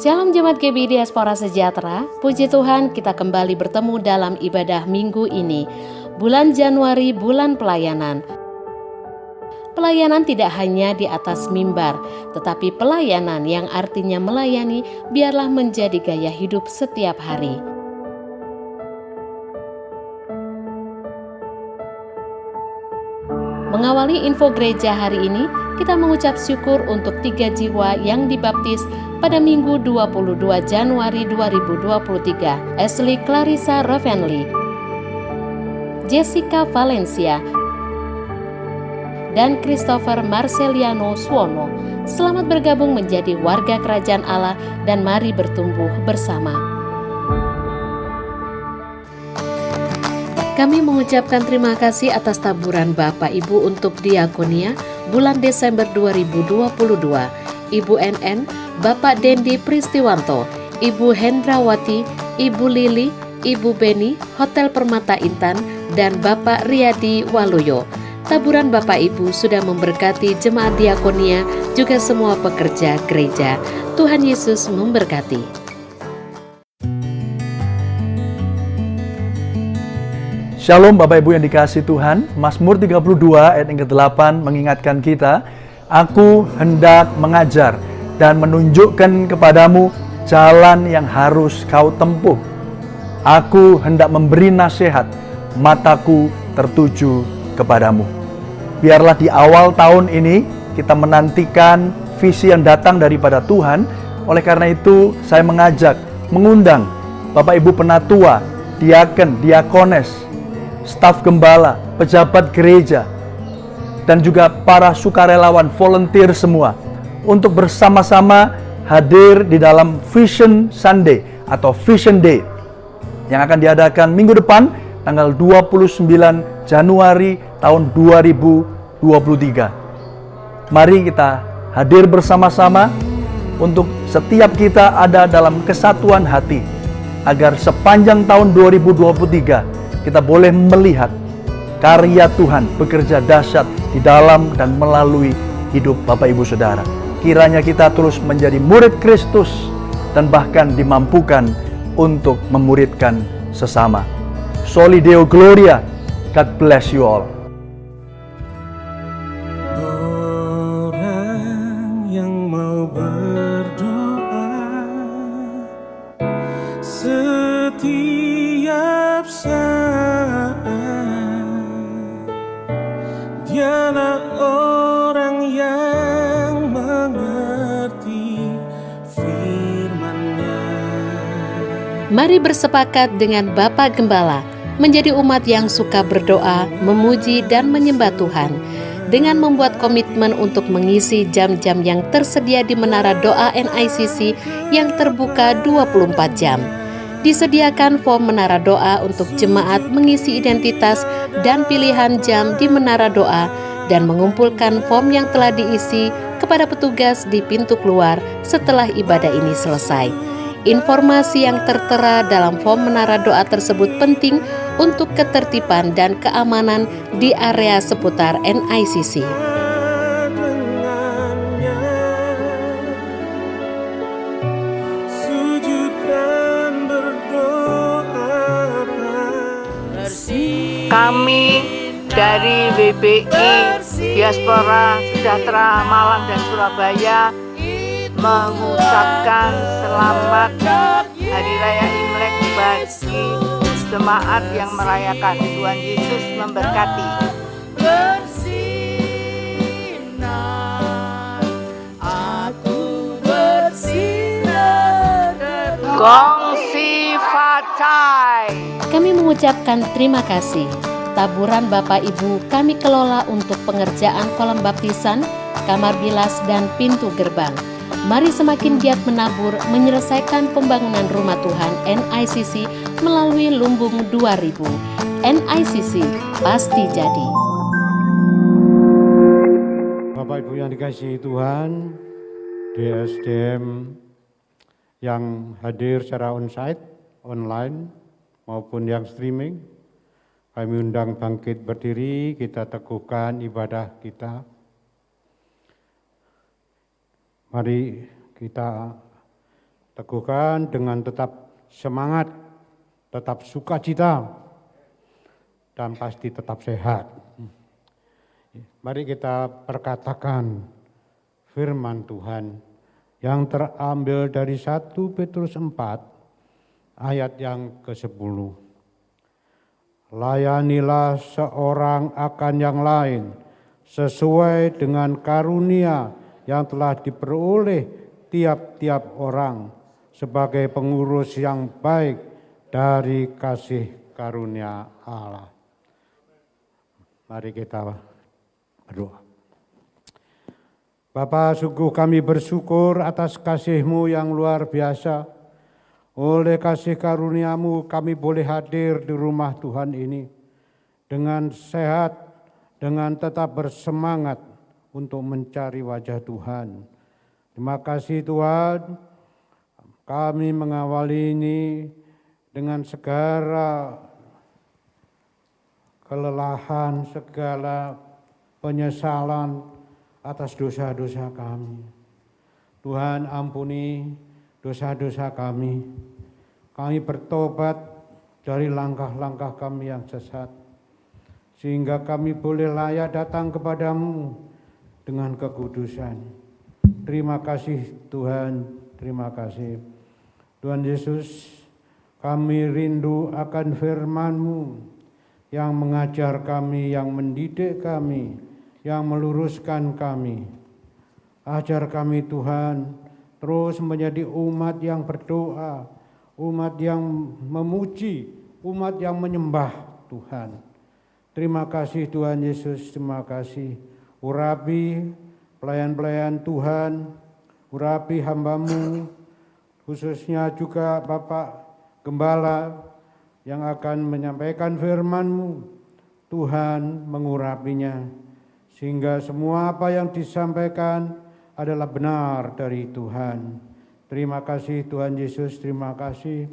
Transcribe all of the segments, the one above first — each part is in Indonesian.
Shalom Jemaat GBI Diaspora Sejahtera, puji Tuhan kita kembali bertemu dalam ibadah minggu ini. Bulan Januari, bulan pelayanan. Pelayanan tidak hanya di atas mimbar, tetapi pelayanan yang artinya melayani biarlah menjadi gaya hidup setiap hari. Mengawali info gereja hari ini, kita mengucap syukur untuk 3 jiwa yang dibaptis pada Minggu 22 Januari 2023. Ashley Clarissa Ravenly, Jessica Valencia, dan Christopher Marceliano Suwono. Selamat bergabung menjadi warga kerajaan Allah dan mari bertumbuh bersama. Kami mengucapkan terima kasih atas taburan Bapak Ibu untuk diakonia bulan Desember 2022. Ibu NN, Bapak Dendi Pristiwanto, Ibu Hendrawati, Ibu Lili, Ibu Beni, Hotel Permata Intan, dan Bapak Riyadi Waluyo. Taburan Bapak Ibu sudah memberkati jemaat diakonia, juga semua pekerja gereja. Tuhan Yesus memberkati. Shalom Bapak Ibu yang dikasihi Tuhan. Mazmur 32 ayat yang ke-8 mengingatkan kita, Aku hendak mengajar dan menunjukkan kepadamu jalan yang harus kau tempuh. Aku hendak memberi nasihat, mataku tertuju kepadamu. Biarlah di awal tahun ini kita menantikan visi yang datang daripada Tuhan. Oleh karena itu saya mengundang Bapak Ibu penatua, diaken, diakones, staf gembala, pejabat gereja, dan juga para sukarelawan, volunteer semua untuk bersama-sama hadir di dalam Vision Sunday atau Vision Day yang akan diadakan minggu depan tanggal 29 Januari tahun 2023. Mari kita hadir bersama-sama untuk setiap kita ada dalam kesatuan hati agar sepanjang tahun 2023 kita boleh melihat karya Tuhan bekerja dahsyat di dalam dan melalui hidup Bapak Ibu Saudara. Kiranya kita terus menjadi murid Kristus dan bahkan dimampukan untuk memuridkan sesama. Soli Deo Gloria. God bless you all. Orang yang mau berdoa setiap saat, dialah orang yang mengerti firman-Nya. Mari bersepakat dengan Bapak Gembala menjadi umat yang suka berdoa, memuji dan menyembah Tuhan dengan membuat komitmen untuk mengisi jam-jam yang tersedia di Menara Doa NICC yang terbuka 24 jam. Disediakan form Menara Doa untuk jemaat mengisi identitas dan pilihan jam di Menara Doa dan mengumpulkan form yang telah diisi kepada petugas di pintu keluar setelah ibadah ini selesai. Informasi yang tertera dalam form Menara Doa tersebut penting untuk ketertiban dan keamanan di area seputar NICC. Kami dari WBI Diaspora Sejahtera Malang dan Surabaya mengucapkan selamat Hari Raya Imlek bagi jemaat yang merayakan. Tuhan Yesus memberkati. Gongsi Fatai. Kami mengucapkan terima kasih. Taburan Bapak Ibu kami kelola untuk pengerjaan kolam baptisan, kamar bilas, dan pintu gerbang. Mari semakin giat menabur menyelesaikan pembangunan rumah Tuhan NICC melalui Lumbung 2000. NICC pasti jadi. Bapak Ibu yang dikasihi Tuhan, DSDM yang hadir secara onsite, online, maupun yang streaming, kami undang bangkit berdiri, kita teguhkan ibadah kita. Mari kita Teguhkan dengan tetap semangat, tetap sukacita, dan pasti tetap sehat. Mari kita perkatakan firman Tuhan yang terambil dari 1 Petrus 4 ayat yang ke-10. Layanilah seorang akan yang lain sesuai dengan karunia yang telah diperoleh tiap-tiap orang sebagai pengurus yang baik dari kasih karunia Allah. Mari kita berdoa. Bapa, sungguh kami bersyukur atas kasih-Mu yang luar biasa. Oleh kasih karunia-Mu kami boleh hadir di rumah Tuhan ini dengan sehat, dengan tetap bersemangat untuk mencari wajah Tuhan. Terima kasih Tuhan, kami mengawali ini dengan segala kelelahan, segala penyesalan atas dosa-dosa kami. Tuhan ampuni dosa-dosa kami. Kami bertobat dari langkah-langkah kami yang sesat. Sehingga kami boleh layak datang kepadamu dengan kekudusan. Terima kasih Tuhan, terima kasih. Tuhan Yesus, kami rindu akan firman-Mu yang mengajar kami, yang mendidik kami, yang meluruskan kami. Ajar kami Tuhan, terus menjadi umat yang berdoa, umat yang memuji, umat yang menyembah Tuhan. Terima kasih Tuhan Yesus, terima kasih. Urapi pelayan-pelayan Tuhan, urapi hamba-Mu, khususnya juga Bapak Gembala yang akan menyampaikan firman-Mu. Tuhan mengurapinya, sehingga semua apa yang disampaikan adalah benar dari Tuhan. Terima kasih Tuhan Yesus, terima kasih.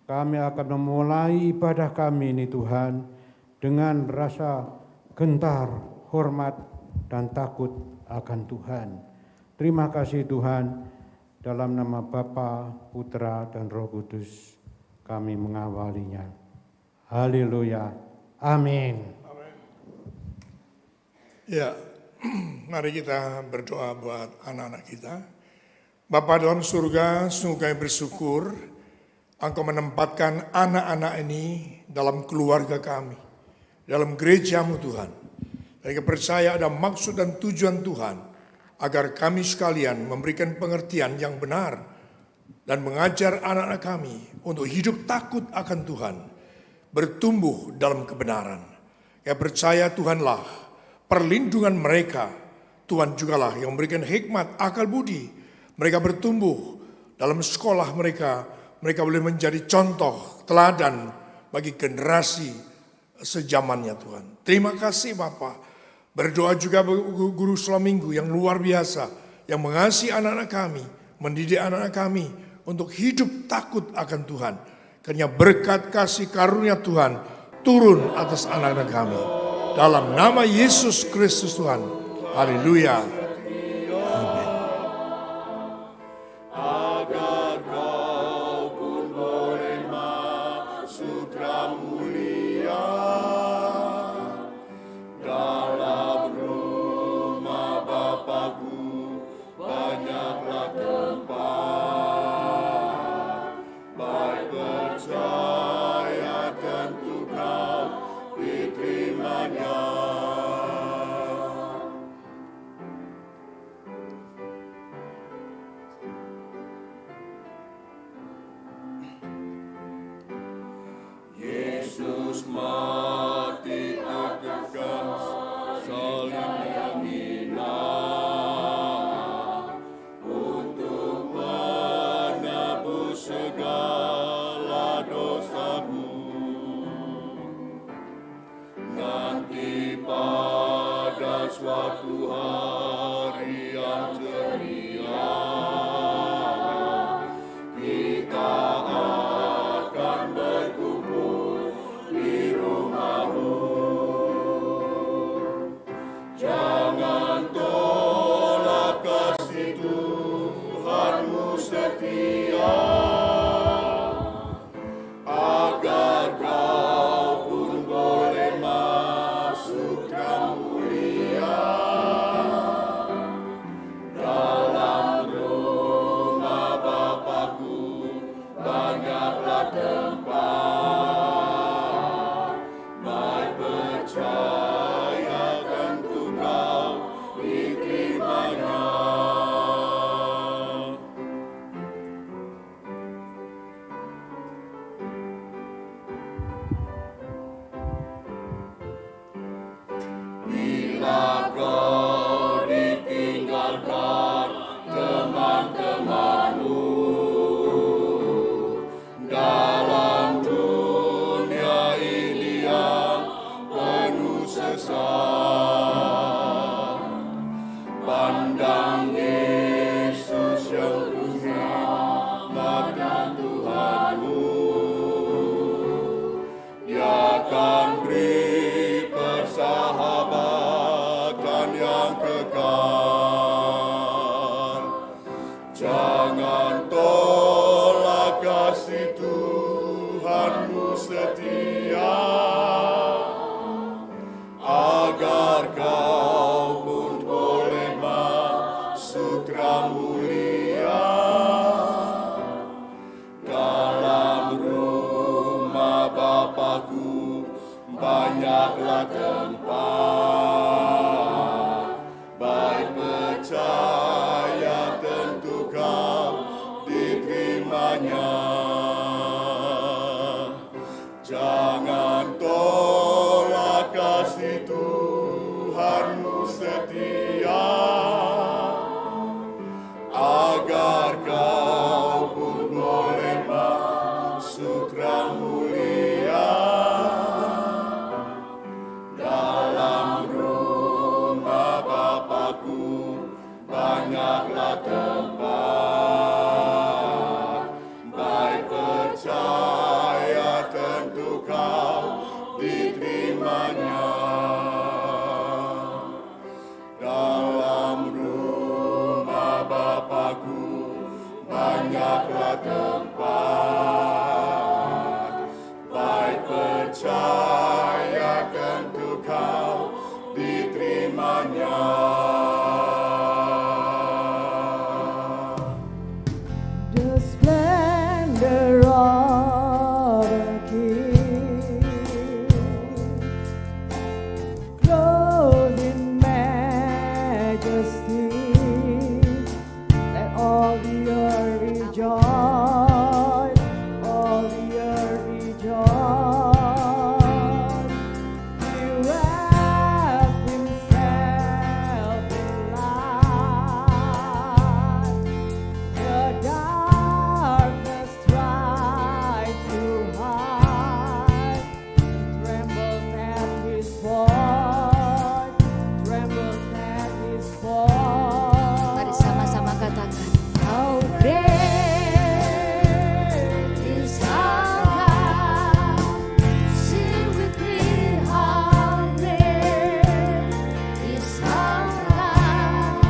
Kami akan memulai ibadah kami ini Tuhan dengan rasa gentar, hormat, dan takut akan Tuhan. Terima kasih Tuhan, dalam nama Bapa, Putra, dan Roh Kudus kami mengawalinya. Haleluya. Amin. Ya, mari kita berdoa buat anak-anak kita. Bapa dalam surga, sungguh kami bersyukur Engkau menempatkan anak-anak ini dalam keluarga kami, dalam gereja-Mu Tuhan. Dan kami percaya ada maksud dan tujuan Tuhan agar kami sekalian memberikan pengertian yang benar dan mengajar anak-anak kami untuk hidup takut akan Tuhan, bertumbuh dalam kebenaran. Kami percaya Tuhanlah perlindungan mereka, Tuhan jugalah yang memberikan hikmat, akal budi. Mereka bertumbuh dalam sekolah mereka boleh menjadi contoh, teladan bagi generasi sejamannya Tuhan. Terima kasih Bapak. Berdoa juga guru selama minggu yang luar biasa, yang mengasihi anak-anak kami, mendidik anak-anak kami untuk hidup takut akan Tuhan. Karena berkat kasih karunia Tuhan turun atas anak-anak kami. Dalam nama Yesus Kristus Tuhan. Haleluya. Amin. Agar kau pun boleh masuk dalam mulia dalam rumah Bapakku banyaklah tempat. Baik percaya tentu kau diterimanya. Yesus mati atas salib yang hina untuk menebus segala dosamu. Nanti pada suatu hari yang ceria kita akan berkumpul di rumah-Mu. Jangan tolak kasih Tuhan-Mu setia. agar kau pun boleh masuk terang mulia dalam rumah Bapakku. Banyaklah tempat, baik percaya tentu kau diterimanya. Jangan tolak kasih Tuhanmu setia, agar kau pun boleh masuk terang mulia dalam rumah Bapakku. Banyaklah tempat, baik percaya tentu kau diterimanya. Dalam rumah Bapakku banyaklah tempat, baik percaya tentu kau diterimanya. The splendor of the King, clothed in majesty, let all the earth rejoice, all the earth rejoice. He wrapped himself in light. The darkness tried to hide, trembles at his voice, trembles at his voice. Mari sama-sama katakan, How great is our God? Sing with me, how great is our God?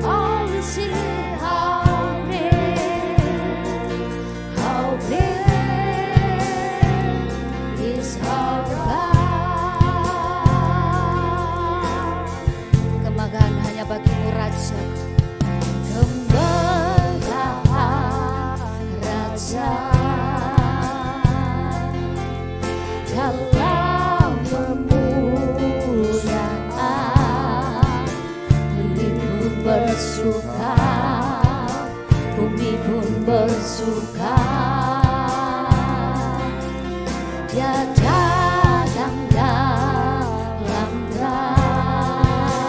All we sing, how great is our God? kemegahan hanya bagimu Raja. Kemegahan Raja dalam kemuliaan, bumi pun bersuka, bumi pun bersuka. Dia datang dalam terang,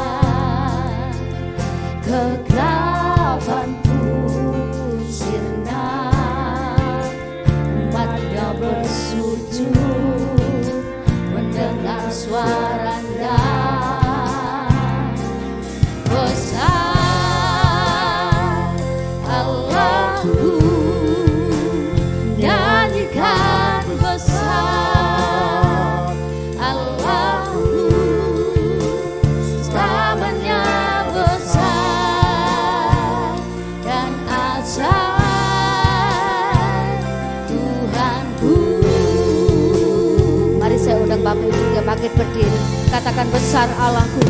kegelapan pun sirna, umatnya bersujud mendengar suaranya. Besar Allahku, nyanyikan besar Allahku, namanya besar dan ajaib Tuhanku. Mari saya undang Bapak Ibu juga bangkit berdiri. Katakan, besar Allahku.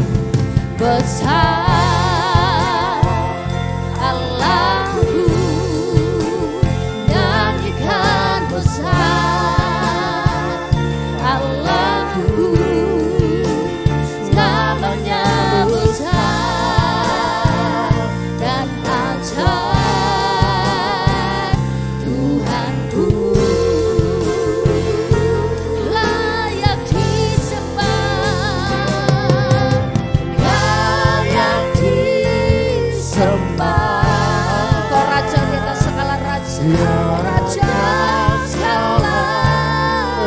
Besar Allahku, nyanyikan besar Allahku, namanya besar dan ajaib Tuhanku. Layak disembah, layak disembah. Kau Raja di atas segala raja, Raja, segala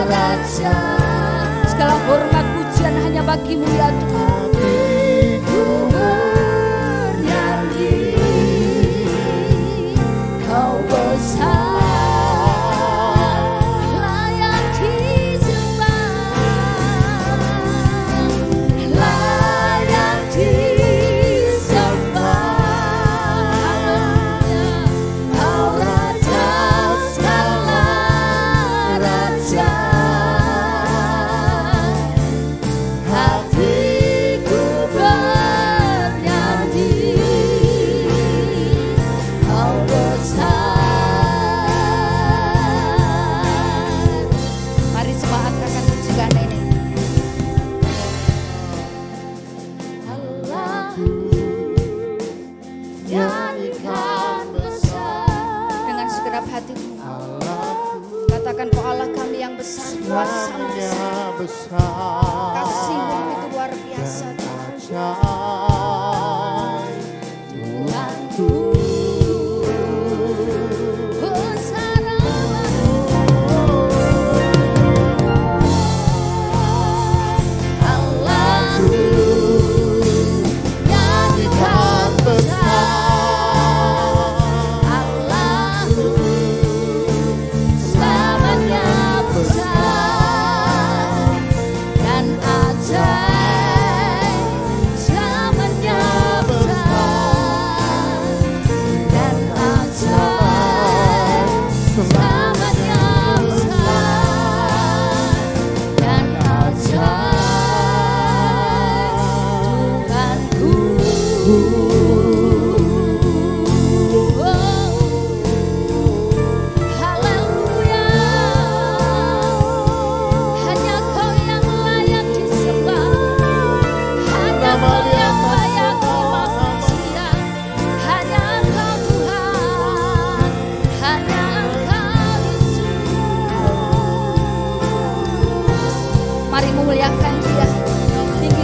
raja, segala hormat pujian hanya bagimu ya Tuhan. ku bernyanyi, Kau besar, layak disembah, layak disembah. Kau Raja, segala raja, hati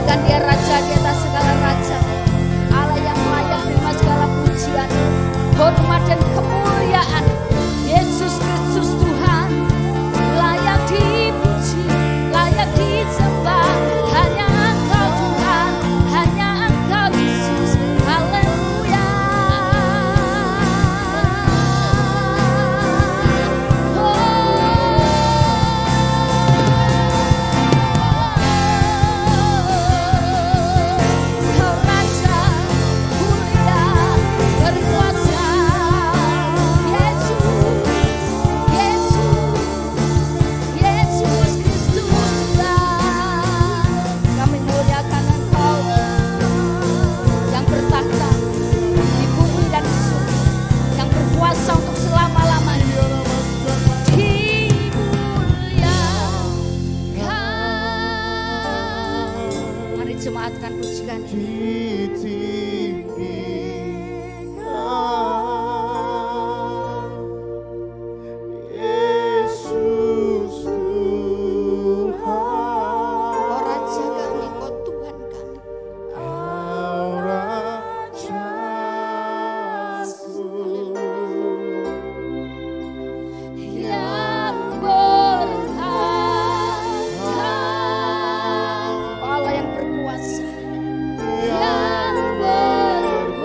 jadikan Dia Raja di atas segala raja, Allah yang layak terima segala pujian, hormat dan kemuliaan. Yesus Kristus Tuhan, layak dipuji, layak disembah. Hanya Engkau Tuhan, hanya Engkau Yesus. Haleluya. Kau Raja mulia berkuasa, Yesus, Yesus, Yesus Kristus Tuhan. Kami muliakan Engkau yang bertahta di bumi dan di surga, yang berkuasa untuk selama-lamanya. Dimuliakan. Mari jemaatkan pujikan ini. Yesus Tuhan, Kau Raja kami, Kau Tuhan kami. Kau Rajaku. Yang bertahta, Kau Allah yang berkuasa, yang berkuasa.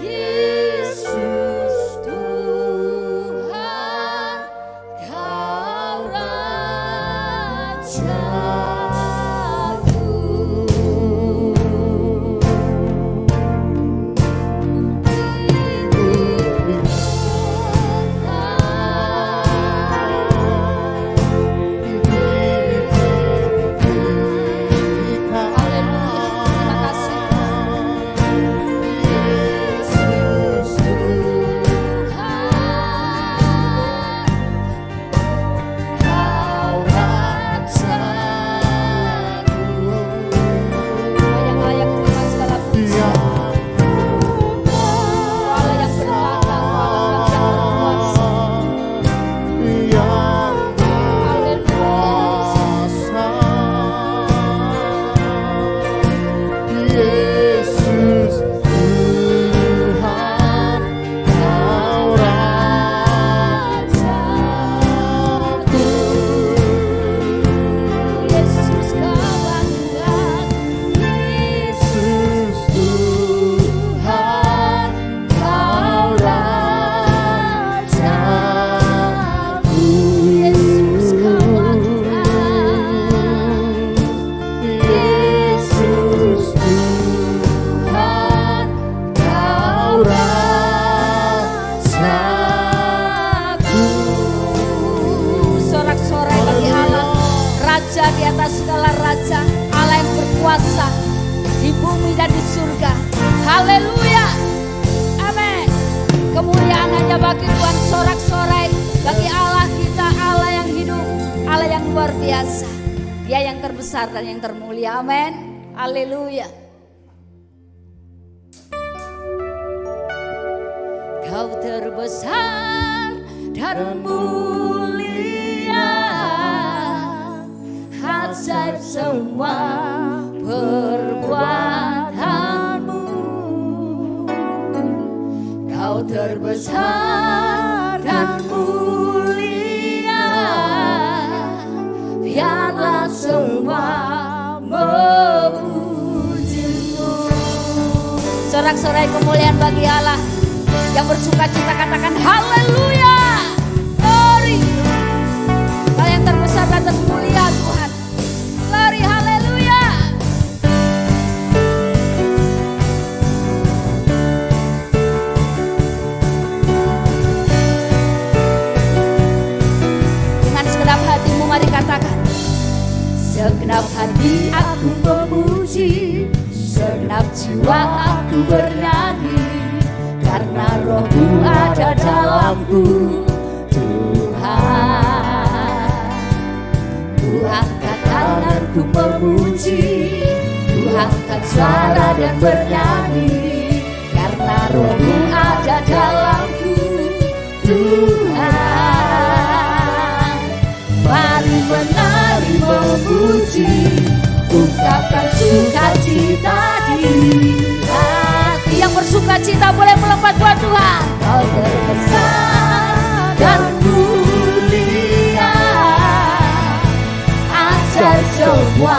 Yesus Tuhan, Kau Raja di atas segala raja, Allah yang berkuasa di bumi dan di surga. Haleluya. Amin. Kemuliaan hanya bagi Tuhan, sorak-sorai bagi Allah kita, Allah yang hidup, Allah yang luar biasa. Dia yang terbesar dan yang termulia. Amin. Haleluya. Kau terbesar dan mulia, ajaib semua perbuatanmu. Kau terbesar dan mulia, biarlah semua memujimu. Sorak-sorai kemuliaan bagi Allah. Yang bersuka cita katakan haleluya. Glory. Kau yang terbesar dan termulia Tuhan. Glory, haleluya. Dengan segenap hatimu mari katakan. Segenap hati aku memuji, segenap jiwa aku bernyanyi, karena Roh-Mu ada dalamku, Tuhan. Ku angkat tanganku memuji, ku angkat suara dan bernyanyi, karena Roh-Mu ada dalamku, Tuhan. memuji, ungkapkan sukacita di hati. Yang bersukacita boleh melompat buat Tuhan. Kau terbesar dan mulia, ajar semua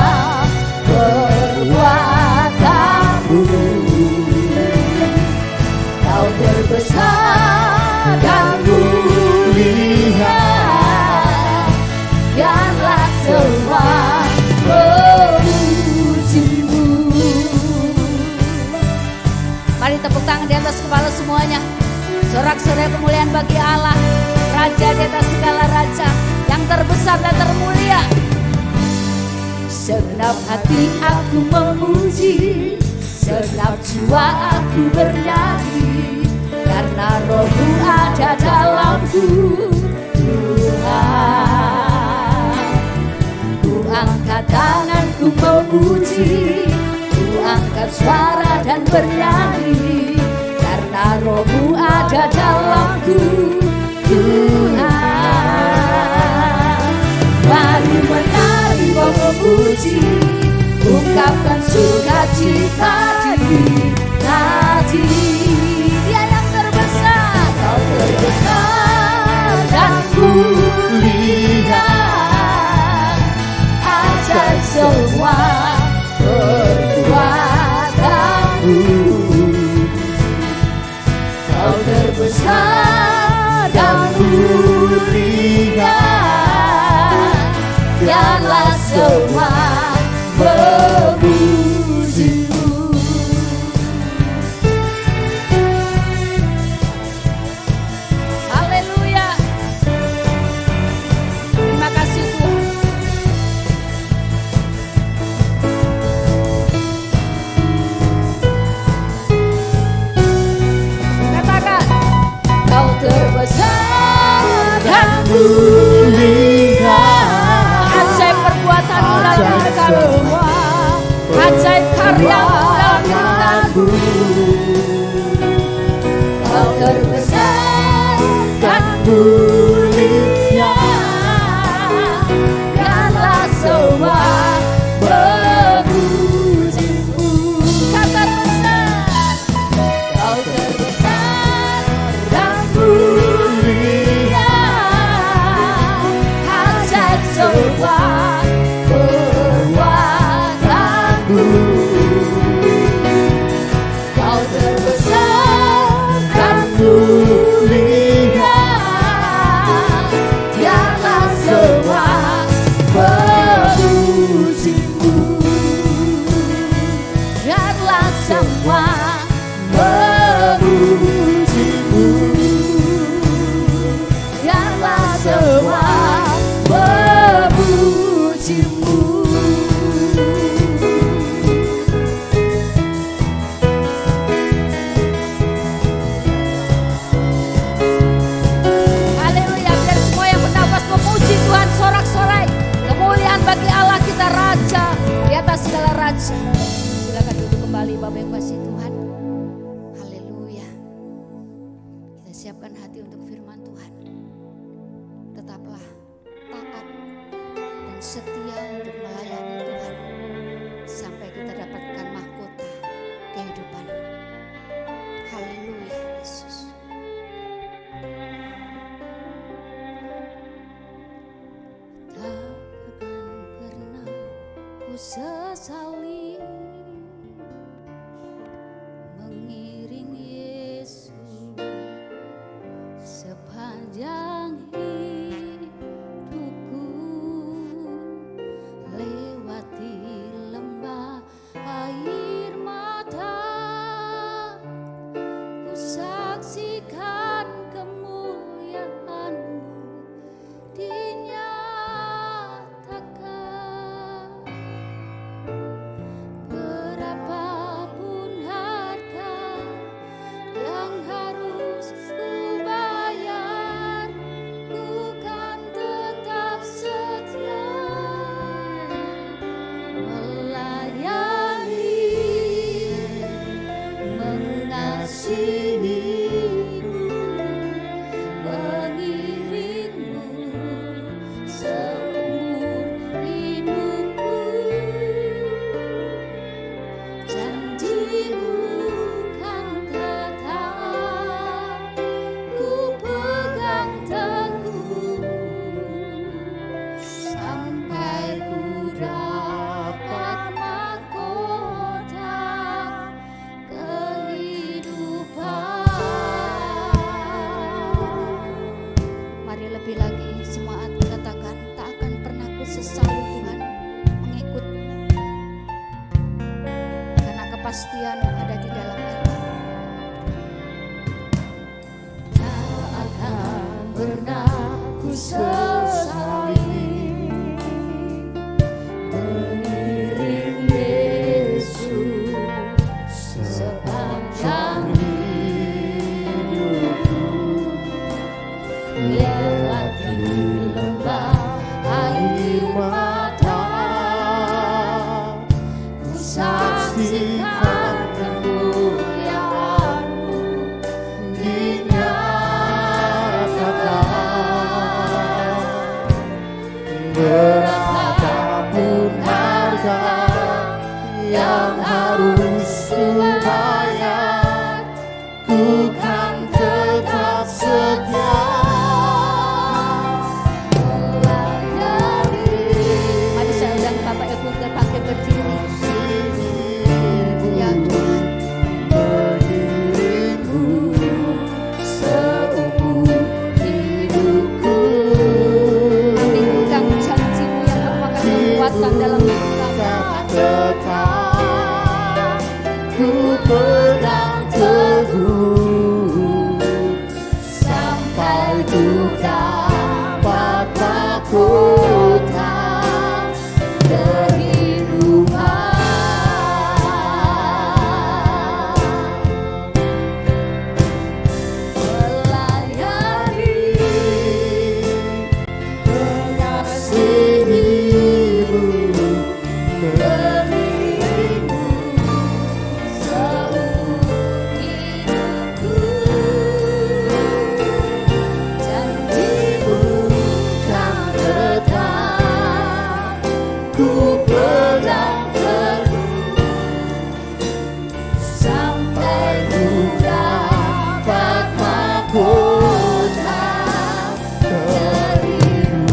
perbuatanmu. Kau terbesar dan mulia, biarlah semua memujimu. Mari tepuk tangan di atas kepala semuanya. Sorak-sorai kemuliaan bagi Allah, Raja di atas segala raja, yang terbesar dan termulia. Segenap hati aku memuji, segenap jiwa aku bernyanyi, karena Roh-Mu ada dalamku, Tuhan. Ku angkat tanganku memuji, ku angkat suara dan bernyanyi, karena Roh-Mu ada dalamku, Tuhan. Mari menari memuji, ungkapkan sukacita di hati. Dia yang terbesar, Kau terbesar dan mulia, ajar semua perbuatanmu. Kau terbesar dan mulia, biarlah semua memujimu. Haleluya. Terima kasih Tuhan. Katakan, Kau terbesar dan mulia, ajaib perbuatanmu dalam hidup kami, ajaib karyamu dalam hidup kami. Kau terbesar dan mulia, biarlah semua memujimu. Kata besar, Kau terbesar dan mulia, ajaib semua perbuatanmu. Kau terbesar dan mulia, biarlah semua memujimu. Biarlah semua memujimu. Biarlah semua memujimu. Haleluya, biar semua yang bernafas memuji Tuhan, sorak-sorai kemuliaan bagi Allah kita, Raja di atas segala raja. Silakan duduk kembali Bapak yang kasih Tuhan. Haleluya. Kita siapkan hati untuk firman Tuhan. Tetaplah taat dan setia untuk melayani Tuhan sampai kita dapatkan mahkota kehidupan. Haleluya Yesus. Takkan pernah ku sesali mengiring Yesus sepanjang hidupku, lewati lembah air mata, ku saksikan kemuliaan-Mu dinyatakan. selalu Tuhan mengikut, karena kepastian ada di dalam Engkau. Tak akan pernah ku sesali mengiring Yesus sepanjang hidupku, lewati lembah air mata, ku saksikan kemuliaan-Mu dinyatakan. Berapapun harga yang harus ku bayar, ku kan tetap setia melayani. Mari saya undang Bapak Ibu terpakai berdiri. Ya Tuhan, mengiringmu seumur hidupku. Kami pegang janji-Mu yang merupakan kekuatan dalam hidup kami. Tetap ku pegang teguh sampai ku dapat mahkota kehidupan. Melayani, mengasihi-Mu, mengiring-Mu seumur hidupku. Janji-Mu kan tetap ku pegang teguh sampai ku dapat mahkota kehidupan.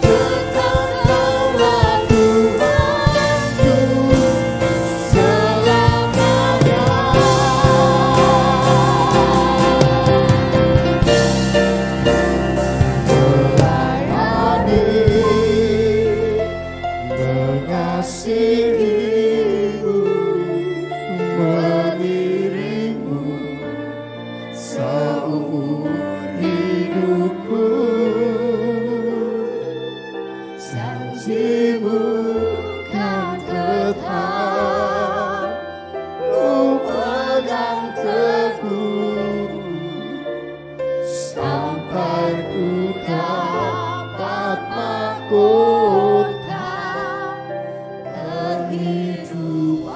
Tetaplah Tuhanku selamanya. Melayani, mengasihi-Mu, mengiring-Mu seumur hidupku. Janji-Mu kan tetap ku pegang teguh sampai ku dapat mahkota kehidupan.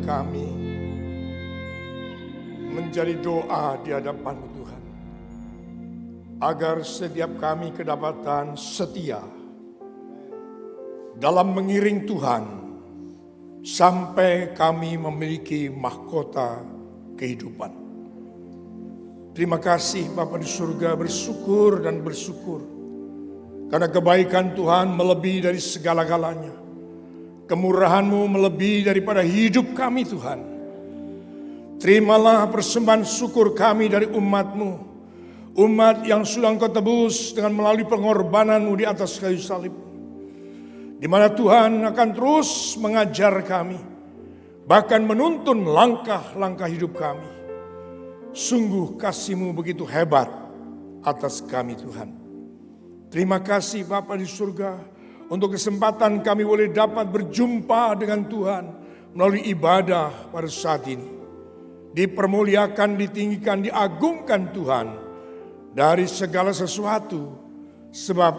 kami menjadi doa di hadapan Tuhan. Agar setiap kami kedapatan setia dalam mengiring Tuhan sampai kami memiliki mahkota kehidupan. Terima kasih Bapa di surga, bersyukur dan bersyukur karena kebaikan Tuhan melebihi dari segala-galanya. Kemurahan-Mu melebihi daripada hidup kami Tuhan. Terimalah persembahan syukur kami dari umat-Mu. Umat yang sudah Engkau tebus dengan melalui pengorbanan-Mu di atas kayu salib. Di mana Tuhan akan terus mengajar kami. Bahkan menuntun langkah-langkah hidup kami. Sungguh kasih-Mu begitu hebat atas kami Tuhan. Terima kasih Bapa di surga. Untuk kesempatan kami boleh dapat berjumpa dengan Tuhan. Melalui ibadah pada saat ini. Dipermuliakan, ditinggikan, diagungkan Tuhan. Dari segala sesuatu, sebab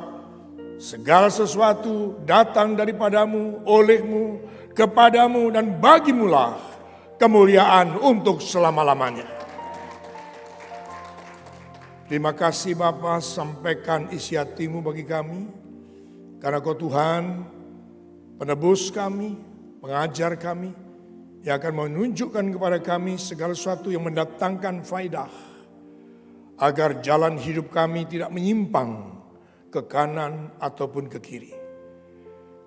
segala sesuatu datang daripada-Mu, oleh-Mu, kepadamu dan bagimulah kemuliaan untuk selama-lamanya. Terima kasih Bapa, sampaikan isi hati-Mu bagi kami, karena Kau Tuhan penebus kami, pengajar kami, yang akan menunjukkan kepada kami segala sesuatu yang mendatangkan faidah, agar jalan hidup kami tidak menyimpang ke kanan ataupun ke kiri.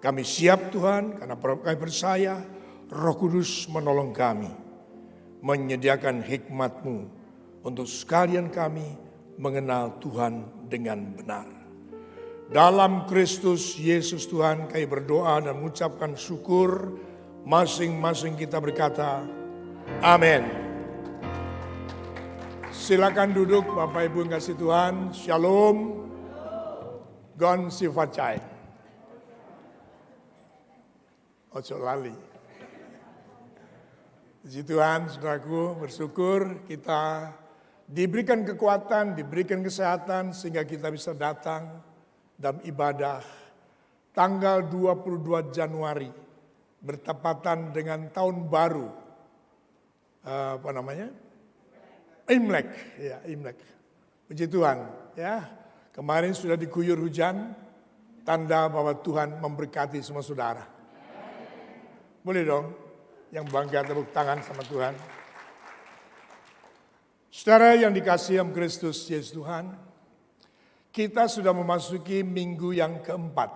Kami siap Tuhan, karena kami percaya Roh Kudus menolong kami, menyediakan hikmat-Mu untuk sekalian kami mengenal Tuhan dengan benar. Dalam Kristus Yesus Tuhan kami berdoa dan mengucapkan syukur, masing-masing kita berkata, amin. Silakan duduk Bapak Ibu yang kasih Tuhan. Shalom. Gon Sifacai. Ojo lali. Puji Tuhan, saudaraku, bersyukur kita diberikan kekuatan, diberikan kesehatan sehingga kita bisa datang dalam ibadah tanggal 22 Januari bertepatan dengan tahun baru. Imlek, ya Imlek. Puji Tuhan, ya. Kemarin sudah diguyur hujan, tanda bahwa Tuhan memberkati semua saudara. Boleh dong, yang bangga tepuk tangan sama Tuhan. Saudara yang dikasihi dalam Kristus Yesus Tuhan, kita sudah memasuki minggu yang keempat.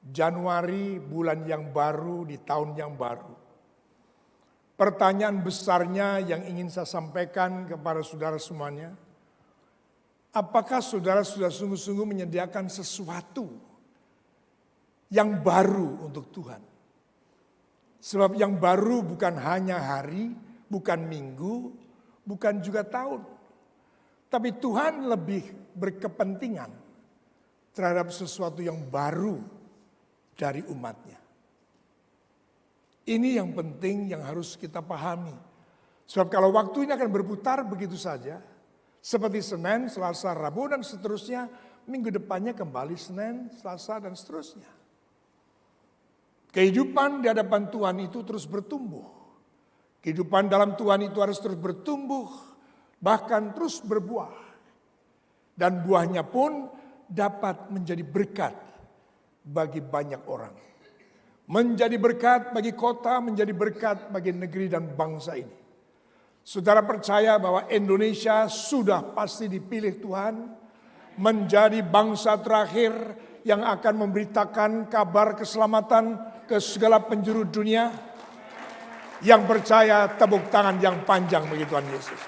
Januari, bulan yang baru di tahun yang baru. Pertanyaan besarnya yang ingin saya sampaikan kepada saudara semuanya, apakah saudara sudah sungguh-sungguh menyediakan sesuatu yang baru untuk Tuhan? Sebab yang baru bukan hanya hari, bukan minggu, bukan juga tahun. Tapi Tuhan lebih berkepentingan terhadap sesuatu yang baru dari umatnya. Ini yang penting yang harus kita pahami. Sebab kalau waktu ini akan berputar begitu saja, seperti Senin, Selasa, Rabu dan seterusnya, minggu depannya kembali Senin, Selasa dan seterusnya. Kehidupan di hadapan Tuhan itu terus bertumbuh. Kehidupan dalam Tuhan itu harus terus bertumbuh, bahkan terus berbuah. Dan buahnya pun dapat menjadi berkat bagi banyak orang. Menjadi berkat bagi kota, menjadi berkat bagi negeri dan bangsa ini. Saudara percaya bahwa Indonesia sudah pasti dipilih Tuhan menjadi bangsa terakhir yang akan memberitakan kabar keselamatan ke segala penjuru dunia? Yang percaya tepuk tangan yang panjang bagi Tuhan Yesus.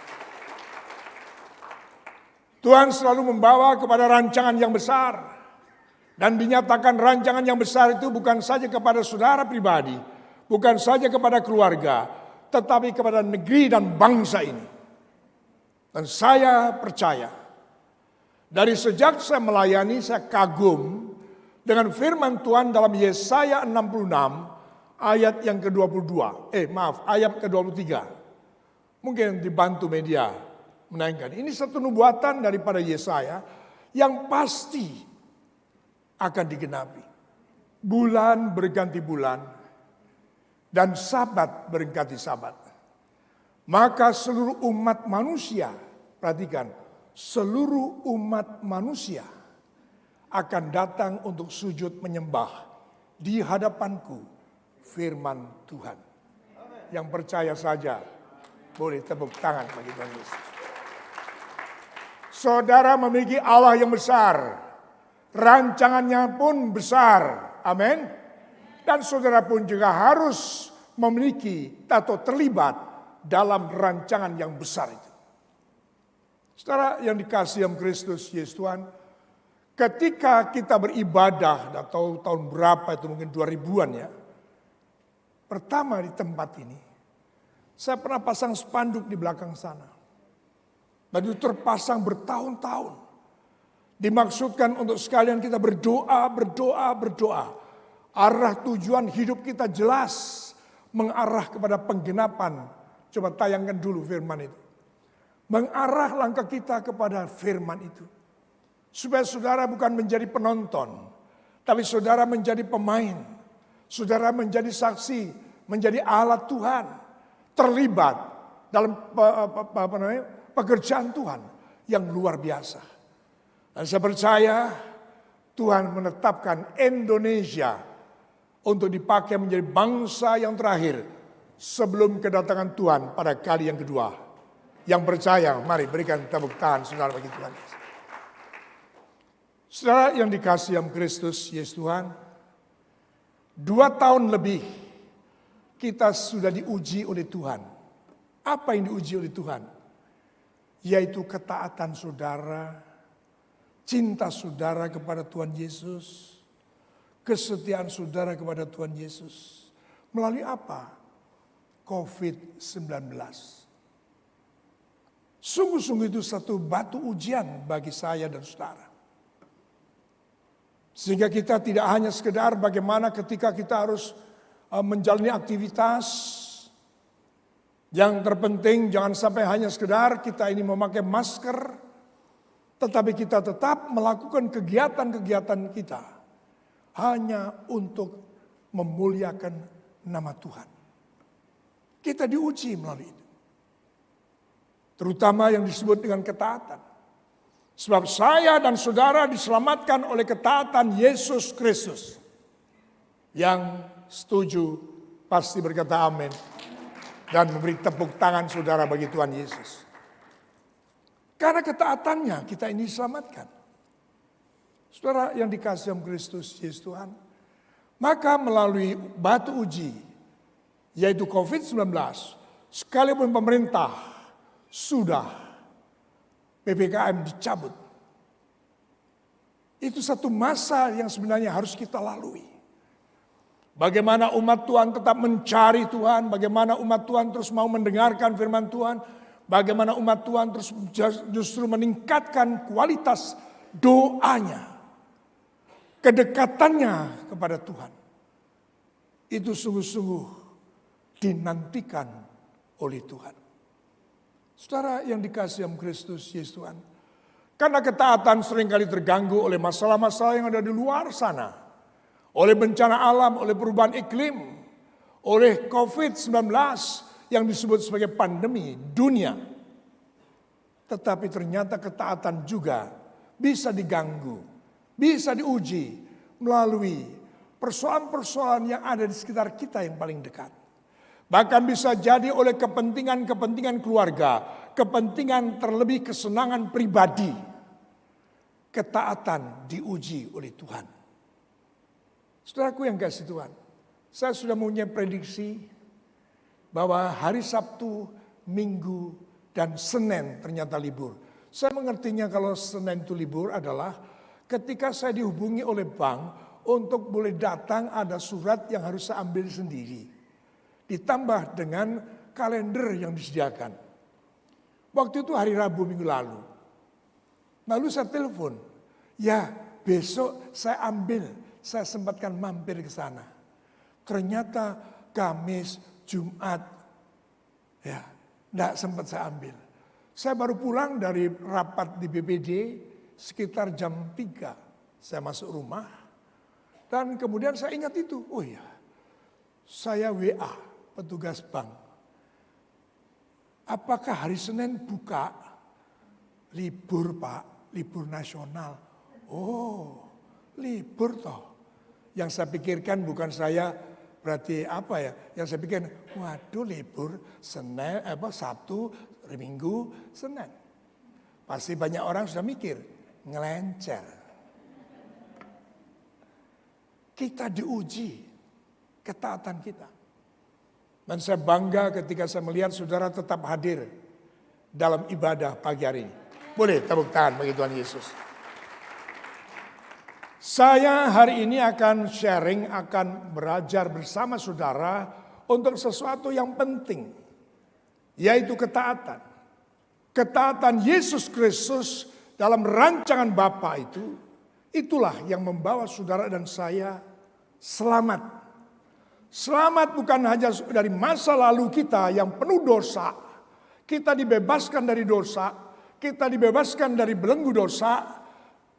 Tuhan selalu membawa kepada rancangan yang besar. Dan dinyatakan rancangan yang besar itu bukan saja kepada saudara pribadi, bukan saja kepada keluarga, tetapi kepada negeri dan bangsa ini. Dan saya percaya, dari sejak saya melayani, saya kagum dengan firman Tuhan dalam Yesaya 66 ayat yang ke-22. Ayat ke-23. Mungkin dibantu media menaikkan. Ini satu nubuatan daripada Yesaya yang pasti akan digenapi. Bulan berganti bulan dan Sabat berganti Sabat. Maka seluruh umat manusia, perhatikan, seluruh umat manusia akan datang untuk sujud menyembah di hadapanku, firman Tuhan. Yang percaya saja boleh tepuk tangan bagi Tuhan Yesus. Saudara memiliki Allah yang besar, rancangannya pun besar, amin. Dan saudara pun juga harus memiliki atau terlibat dalam rancangan yang besar itu. Saudara yang dikasihi Kristus Yesus Tuhan, ketika kita beribadah atau tahun berapa itu mungkin 2000-an ya. Pertama di tempat ini, saya pernah pasang spanduk di belakang sana. Dan itu terpasang bertahun-tahun. Dimaksudkan untuk sekalian kita berdoa, berdoa, berdoa. Arah tujuan hidup kita jelas mengarah kepada penggenapan. Coba tayangkan dulu firman itu. Mengarah langkah kita kepada firman itu. Supaya saudara bukan menjadi penonton, tapi saudara menjadi pemain. Saudara menjadi saksi, menjadi alat Tuhan. Terlibat dalam pekerjaan Tuhan yang luar biasa. Dan saya percaya Tuhan menetapkan Indonesia untuk dipakai menjadi bangsa yang terakhir sebelum kedatangan Tuhan pada kali yang kedua. Yang percaya, mari berikan tepuk tangan saudara bagi Tuhan. Saudara yang dikasihi Kristus Yesus Tuhan, 2 tahun lebih kita sudah diuji oleh Tuhan. Apa yang diuji oleh Tuhan? Yaitu ketaatan saudara, cinta saudara kepada Tuhan Yesus, kesetiaan saudara kepada Tuhan Yesus. Melalui apa? COVID-19. Sungguh-sungguh itu satu batu ujian bagi saya dan saudara. Sehingga kita tidak hanya sekedar bagaimana ketika kita harus menjalani aktivitas. Yang terpenting jangan sampai hanya sekedar kita ini memakai masker. Tetapi kita tetap melakukan kegiatan-kegiatan kita. Hanya untuk memuliakan nama Tuhan. Kita diuji melalui itu. Terutama yang disebut dengan ketaatan. Sebab saya dan saudara diselamatkan oleh ketaatan Yesus Kristus. Yang setuju pasti berkata amin. Dan memberi tepuk tangan saudara bagi Tuhan Yesus. Karena ketaatannya kita ini diselamatkan. Saudara yang dikasihi Kristus Yesus Tuhan. Maka melalui batu uji, yaitu COVID-19, sekalipun pemerintah sudah PPKM dicabut. Itu satu masa yang sebenarnya harus kita lalui. Bagaimana umat Tuhan tetap mencari Tuhan, bagaimana umat Tuhan terus mau mendengarkan firman Tuhan, bagaimana umat Tuhan terus justru meningkatkan kualitas doanya, kedekatannya kepada Tuhan. Itu sungguh-sungguh dinantikan oleh Tuhan. Saudara yang dikasihi Kristus Yesus Tuhan. Karena ketaatan seringkali terganggu oleh masalah-masalah yang ada di luar sana. Oleh bencana alam, oleh perubahan iklim, oleh COVID-19 yang disebut sebagai pandemi dunia. Tetapi ternyata ketaatan juga bisa diganggu, bisa diuji melalui persoalan-persoalan yang ada di sekitar kita yang paling dekat. Bahkan bisa jadi oleh kepentingan-kepentingan keluarga, kepentingan terlebih kesenangan pribadi. Ketaatan diuji oleh Tuhan. Saudaraku yang kasih Tuhan, saya sudah mempunyai prediksi bahwa hari Sabtu, Minggu, dan Senin ternyata libur. Saya mengertinya kalau Senin itu libur adalah ketika saya dihubungi oleh bank untuk boleh datang ada surat yang harus saya ambil sendiri. Ditambah dengan kalender yang disediakan. Waktu itu hari Rabu minggu lalu. Lalu saya telepon, ya besok saya ambil, saya sempatkan mampir ke sana. Ternyata Kamis, Jumat, ya enggak sempat saya ambil. Saya baru pulang dari rapat di BPD sekitar jam 3. Saya masuk rumah dan kemudian saya ingat itu, oh iya. Saya WA petugas bank. Apakah hari Senin buka? Libur Pak, libur nasional. Oh, libur toh. Yang saya pikirkan bukan saya berarti apa ya? Yang saya pikirkan, waduh libur Senin, Sabtu, Minggu, Senin. Pasti banyak orang sudah mikir, ngelencer. Kita diuji ketaatan kita. Dan saya bangga ketika saya melihat saudara tetap hadir dalam ibadah pagi hari ini. Boleh tepuk tangan bagi Tuhan Yesus. Saya hari ini akan sharing, akan belajar bersama saudara untuk sesuatu yang penting. Yaitu ketaatan. Ketaatan Yesus Kristus dalam rancangan Bapa itu, itulah yang membawa saudara dan saya selamat. Selamat bukan hanya dari masa lalu kita yang penuh dosa. Kita dibebaskan dari dosa. Kita dibebaskan dari belenggu dosa.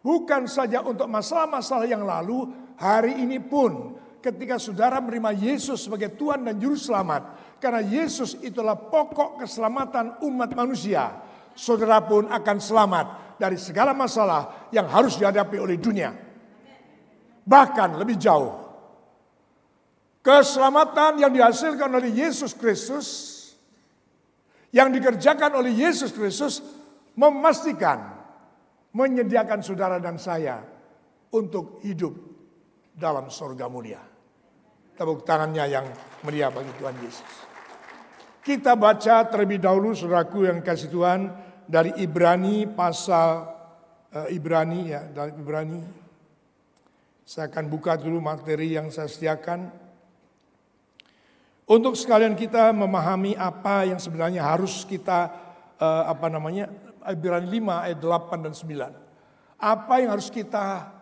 Bukan saja untuk masalah-masalah yang lalu. Hari ini pun ketika saudara menerima Yesus sebagai Tuhan dan Juru Selamat. Karena Yesus itulah pokok keselamatan umat manusia. Saudara pun akan selamat dari segala masalah yang harus dihadapi oleh dunia. Bahkan lebih jauh. Keselamatan yang dihasilkan oleh Yesus Kristus, yang dikerjakan oleh Yesus Kristus, memastikan, menyediakan saudara dan saya untuk hidup dalam surga mulia. Tepuk tangannya yang meriah bagi Tuhan Yesus. Kita baca terlebih dahulu saudaraku yang kasih Tuhan dari Ibrani pasal Ibrani. Saya akan buka dulu materi yang saya sediakan. Untuk sekalian kita memahami apa yang sebenarnya harus kita Ibrani 5 ayat 8 dan 9. Apa yang harus kita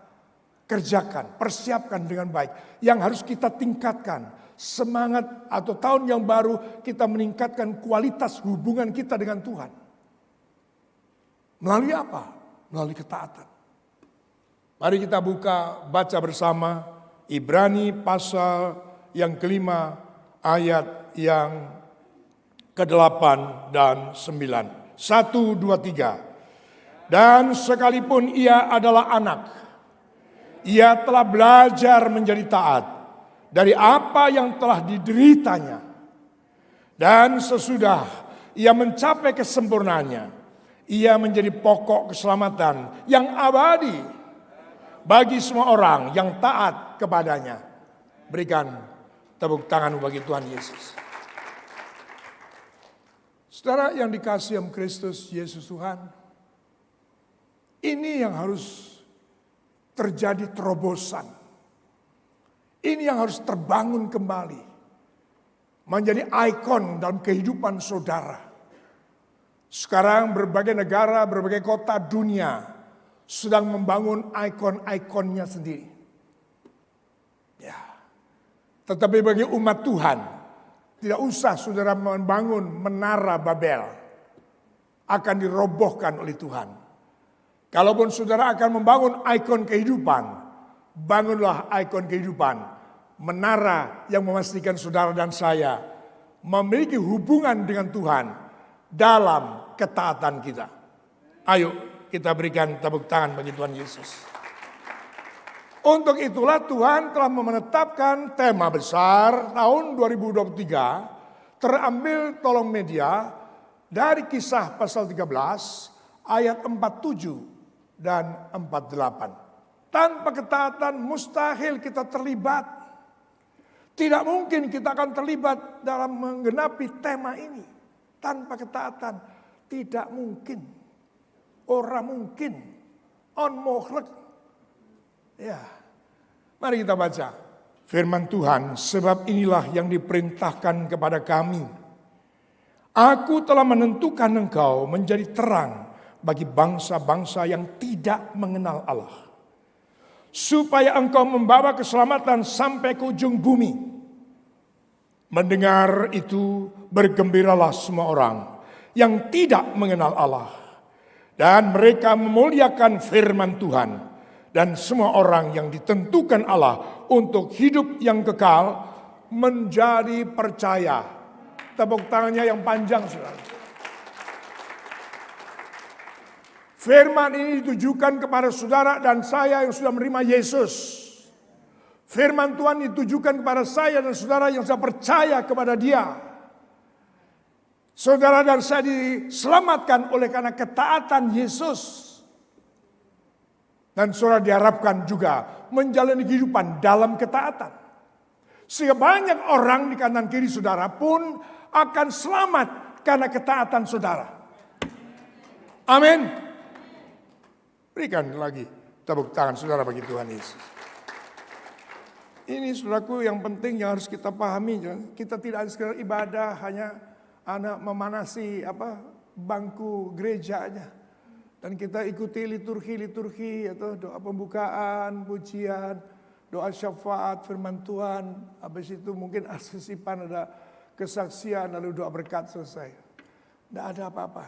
kerjakan, persiapkan dengan baik. Yang harus kita tingkatkan. Semangat atau tahun yang baru kita meningkatkan kualitas hubungan kita dengan Tuhan. Melalui apa? Melalui ketaatan. Mari kita baca bersama Ibrani pasal yang kelima. Ayat yang ke-8 dan 9. 1, 2, 3. Dan sekalipun ia adalah anak, ia telah belajar menjadi taat dari apa yang telah dideritanya. Dan sesudah ia mencapai kesempurnaannya, ia menjadi pokok keselamatan yang abadi bagi semua orang yang taat kepadanya. Berikan tepuk tangan bagi Tuhan Yesus. Saudara yang dikasihi Kristus Yesus Tuhan, ini yang harus terjadi terobosan. Ini yang harus terbangun kembali. Menjadi ikon dalam kehidupan saudara. Sekarang berbagai negara, berbagai kota dunia sedang membangun ikon-ikonnya sendiri. Tetapi bagi umat Tuhan, tidak usah saudara membangun menara Babel. Akan dirobohkan oleh Tuhan. Kalaupun saudara akan membangun ikon kehidupan, bangunlah ikon kehidupan. Menara yang memastikan saudara dan saya memiliki hubungan dengan Tuhan dalam ketaatan kita. Ayo kita berikan tepuk tangan bagi Tuhan Yesus. Untuk itulah Tuhan telah menetapkan tema besar tahun 2023 terambil tolong media dari Kisah pasal 13 ayat 47 dan 48. Tanpa ketaatan mustahil kita terlibat. Tidak mungkin kita akan terlibat dalam menggenapi tema ini. Tanpa ketaatan tidak mungkin. Orang mungkin. Onmogelijk. Ya, mari kita baca firman Tuhan. Sebab inilah yang diperintahkan kepada kami. Aku telah menentukan engkau menjadi terang bagi bangsa-bangsa yang tidak mengenal Allah. Supaya engkau membawa keselamatan sampai ke ujung bumi. Mendengar itu bergembiralah semua orang yang tidak mengenal Allah. Dan mereka memuliakan firman Tuhan. Dan semua orang yang ditentukan Allah untuk hidup yang kekal menjadi percaya. Tepuk tangannya yang panjang, saudara. Firman ini ditujukan kepada saudara dan saya yang sudah menerima Yesus. Firman Tuhan ditujukan kepada saya dan saudara yang sudah percaya kepada Dia. Saudara dan saya diselamatkan oleh karena ketaatan Yesus. Dan saudara diharapkan juga menjalani kehidupan dalam ketaatan. Sehingga banyak orang di kanan kiri saudara pun akan selamat karena ketaatan saudara. Amin. Berikan lagi tepuk tangan saudara bagi Tuhan Yesus. Ini saudaraku yang penting yang harus kita pahami. Kita tidak sekedar ibadah hanya anak memanasi bangku gereja aja. Dan kita ikuti liturgi atau doa pembukaan, pujian, doa syafaat, firman Tuhan. Habis itu mungkin asesipan, ada kesaksian, lalu doa berkat, selesai. Tidak ada apa-apa.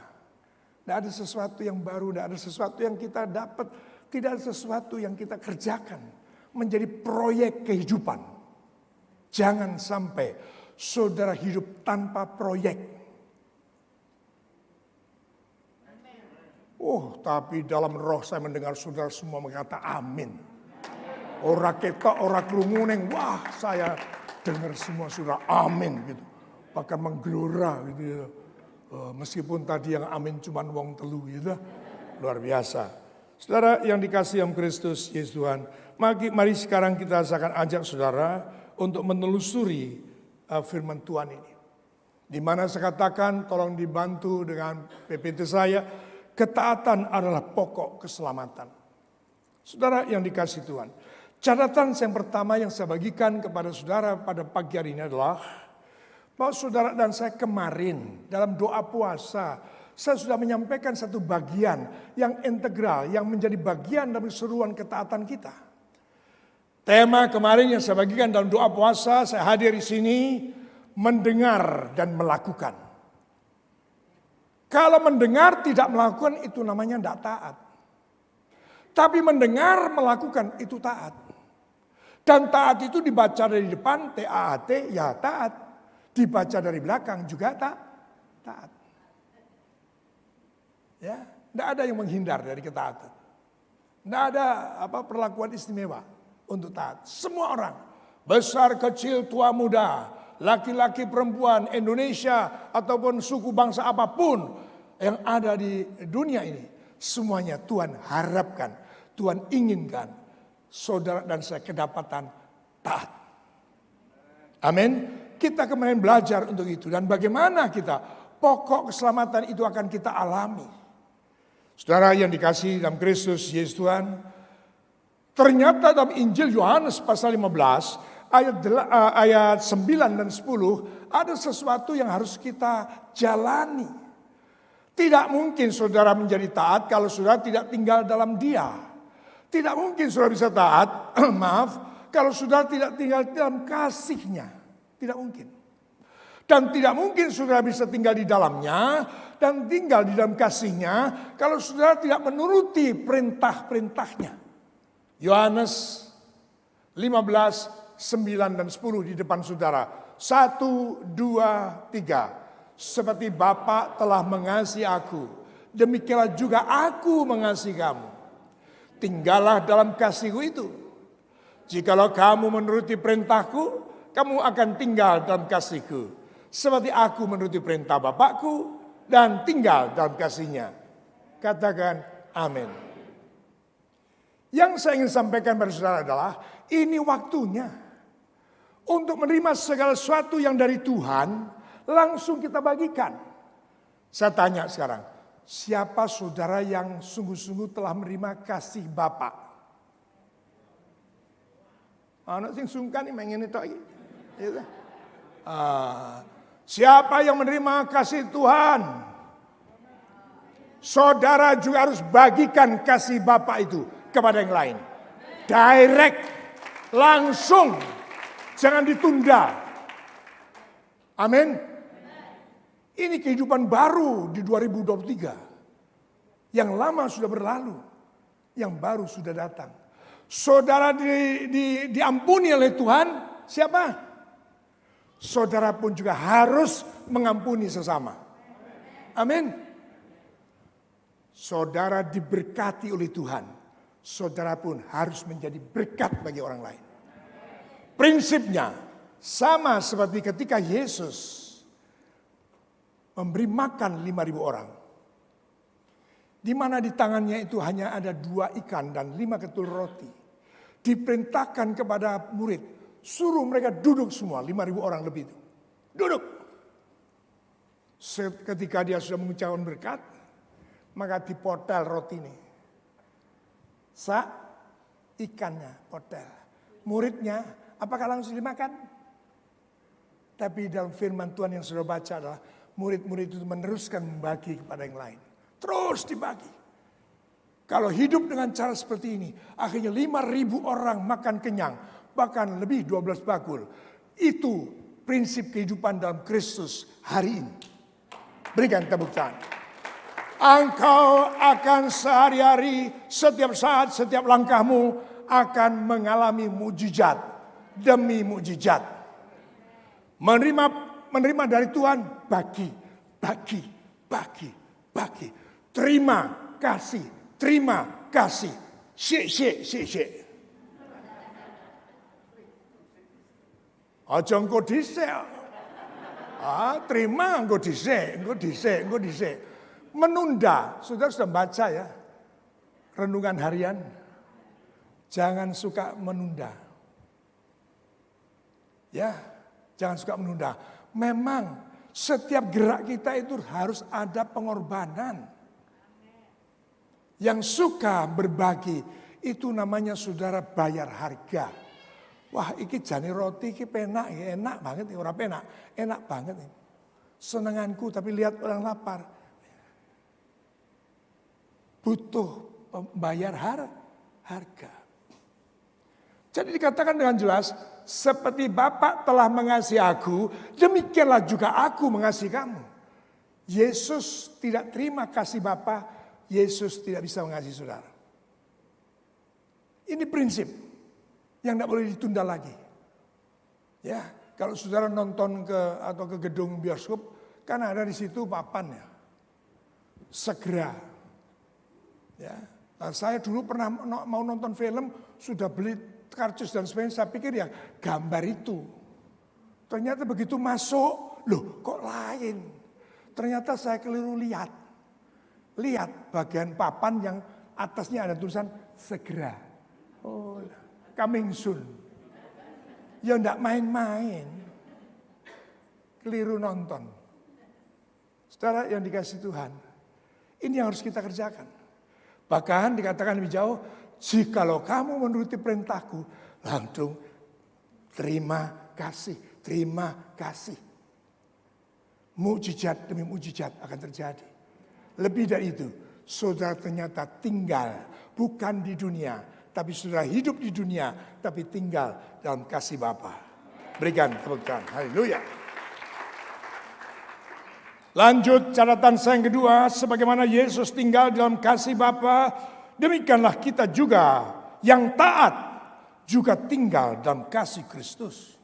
Tidak ada sesuatu yang baru, tidak ada sesuatu yang kita dapat. Tidak ada sesuatu yang kita kerjakan. Menjadi proyek kehidupan. Jangan sampai saudara hidup tanpa proyek. Tapi dalam roh saya mendengar saudara semua berkata amin. Ora ketok, ora kerunguneng. Wah, saya dengar semua saudara amin gitu. Bahkan menggelora gitu. Meskipun tadi yang amin cuma wong telu gitu. Luar biasa. Saudara yang dikasihi Kristus Yesus Tuhan. Mari sekarang kita akan ajak saudara untuk menelusuri firman Tuhan ini. Di mana saya katakan tolong dibantu dengan PPT saya. Ketaatan adalah pokok keselamatan. Saudara yang dikasihi Tuhan. Catatan yang pertama yang saya bagikan kepada saudara pada pagi hari ini adalah bahwa saudara dan saya kemarin dalam doa puasa saya sudah menyampaikan satu bagian yang integral yang menjadi bagian dari seruan ketaatan kita. Tema kemarin yang saya bagikan dalam doa puasa, saya hadir di sini mendengar dan melakukan. Kalau mendengar tidak melakukan itu namanya tidak taat. Tapi mendengar melakukan itu taat. Dan taat itu dibaca dari depan, T-A-A-T, ya taat. Dibaca dari belakang juga taat. Ya, tidak ada yang menghindar dari ketaatan. Tidak ada perlakuan istimewa untuk taat. Semua orang, besar, kecil, tua, muda, laki-laki, perempuan, Indonesia, ataupun suku bangsa apapun yang ada di dunia ini. Semuanya Tuhan harapkan, Tuhan inginkan saudara dan saya kedapatan taat. Amin. Kita kemarin belajar untuk itu. Dan bagaimana kita pokok keselamatan itu akan kita alami. Saudara yang dikasihi dalam Kristus Yesus Tuhan. Ternyata dalam Injil Yohanes pasal 15 ayat 9 dan 10 ada sesuatu yang harus kita jalani. Tidak mungkin saudara menjadi taat kalau saudara tidak tinggal dalam Dia. Tidak mungkin saudara bisa taat, kalau saudara tidak tinggal dalam kasih-Nya. Tidak mungkin. Dan tidak mungkin saudara bisa tinggal di dalamnya dan tinggal di dalam kasih-Nya kalau saudara tidak menuruti perintah-perintah-Nya. Yohanes 15 9 dan 10 di depan saudara. 1, 2, 3. Seperti Bapa telah mengasihi aku, demikianlah juga aku mengasihi kamu. Tinggallah dalam kasihku itu. Jikalau kamu menuruti perintahku, kamu akan tinggal dalam kasihku. Seperti aku menuruti perintah Bapakku dan tinggal dalam kasihnya. Katakan amin. Yang saya ingin sampaikan pada saudara adalah ini waktunya untuk menerima segala sesuatu yang dari Tuhan langsung kita bagikan. Saya tanya sekarang, siapa saudara yang sungguh-sungguh telah menerima kasih Bapa? Anak sing sungkan pengen itu lagi. Siapa yang menerima kasih Tuhan? Saudara juga harus bagikan kasih Bapa itu kepada yang lain. Direct, langsung, jangan ditunda. Amin. Ini kehidupan baru di 2023. Yang lama sudah berlalu, yang baru sudah datang. Saudara diampuni oleh Tuhan, siapa? saudara pun juga harus mengampuni sesama. Amin. Saudara diberkati oleh Tuhan, saudara pun harus menjadi berkat bagi orang lain. Prinsipnya sama seperti ketika Yesus memberi makan 5.000 orang. Di mana di tangannya itu hanya ada 2 ikan dan 5 ketul roti. Diperintahkan kepada murid, suruh mereka duduk semua, 5.000 orang lebih itu. Duduk. Ketika dia sudah mengucapkan berkat, maka dipotel roti ini. Ikannya potel. Muridnya, apakah langsung dimakan? Tapi dalam firman Tuhan yang sudah baca adalah, murid-murid itu meneruskan membagi kepada yang lain. Terus dibagi. Kalau hidup dengan cara seperti ini, akhirnya 5.000 orang makan kenyang, bahkan lebih 12 bakul. Itu prinsip kehidupan dalam Kristus hari ini. Berikan tepuk tangan. Engkau akan sehari-hari, setiap saat, setiap langkahmu akan mengalami mujizat demi mujizat. Menerima dari Tuhan, bagi. Terima kasih. Syek. Aja engko dhisik. Terima engko dhisik. Menunda, saudara sudah baca ya, renungan harian. Jangan suka menunda. Ya, jangan suka menunda. Memang setiap gerak kita itu harus ada pengorbanan. Yang suka berbagi, itu namanya saudara bayar harga. Wah, iki jane roti iki penak, enak banget, ora penak, enak banget. Senenganku tapi lihat orang lapar. Butuh bayar harga. Jadi dikatakan dengan jelas, seperti Bapa telah mengasihi aku, demikianlah juga aku mengasihi kamu. Yesus tidak terima kasih Bapa, Yesus tidak bisa mengasihi saudara. Ini prinsip yang tidak boleh ditunda lagi. Ya, kalau saudara nonton ke gedung bioskop, kan ada di situ papannya. Segera. Ya, nah, saya dulu pernah mau nonton film, sudah beli karcis dan sebagainya, saya pikir ya gambar itu. Ternyata begitu masuk, loh kok lain. Ternyata saya keliru lihat. Lihat bagian papan yang atasnya ada tulisan segera. Oh, coming soon. Ya enggak main-main. Keliru nonton. Saudara yang dikasih Tuhan, ini yang harus kita kerjakan. Bahkan dikatakan lebih jauh, jikalau kamu menuruti perintahku, langsung terima kasih. Mujizat demi mujizat akan terjadi. Lebih dari itu, saudara ternyata tinggal bukan di dunia, tapi saudara hidup di dunia, tapi tinggal dalam kasih Bapa. Berikan tepuk tangan. Haleluya. Lanjut catatan saya yang kedua, sebagaimana Yesus tinggal dalam kasih Bapa, demikianlah kita juga yang taat juga tinggal dalam kasih Kristus.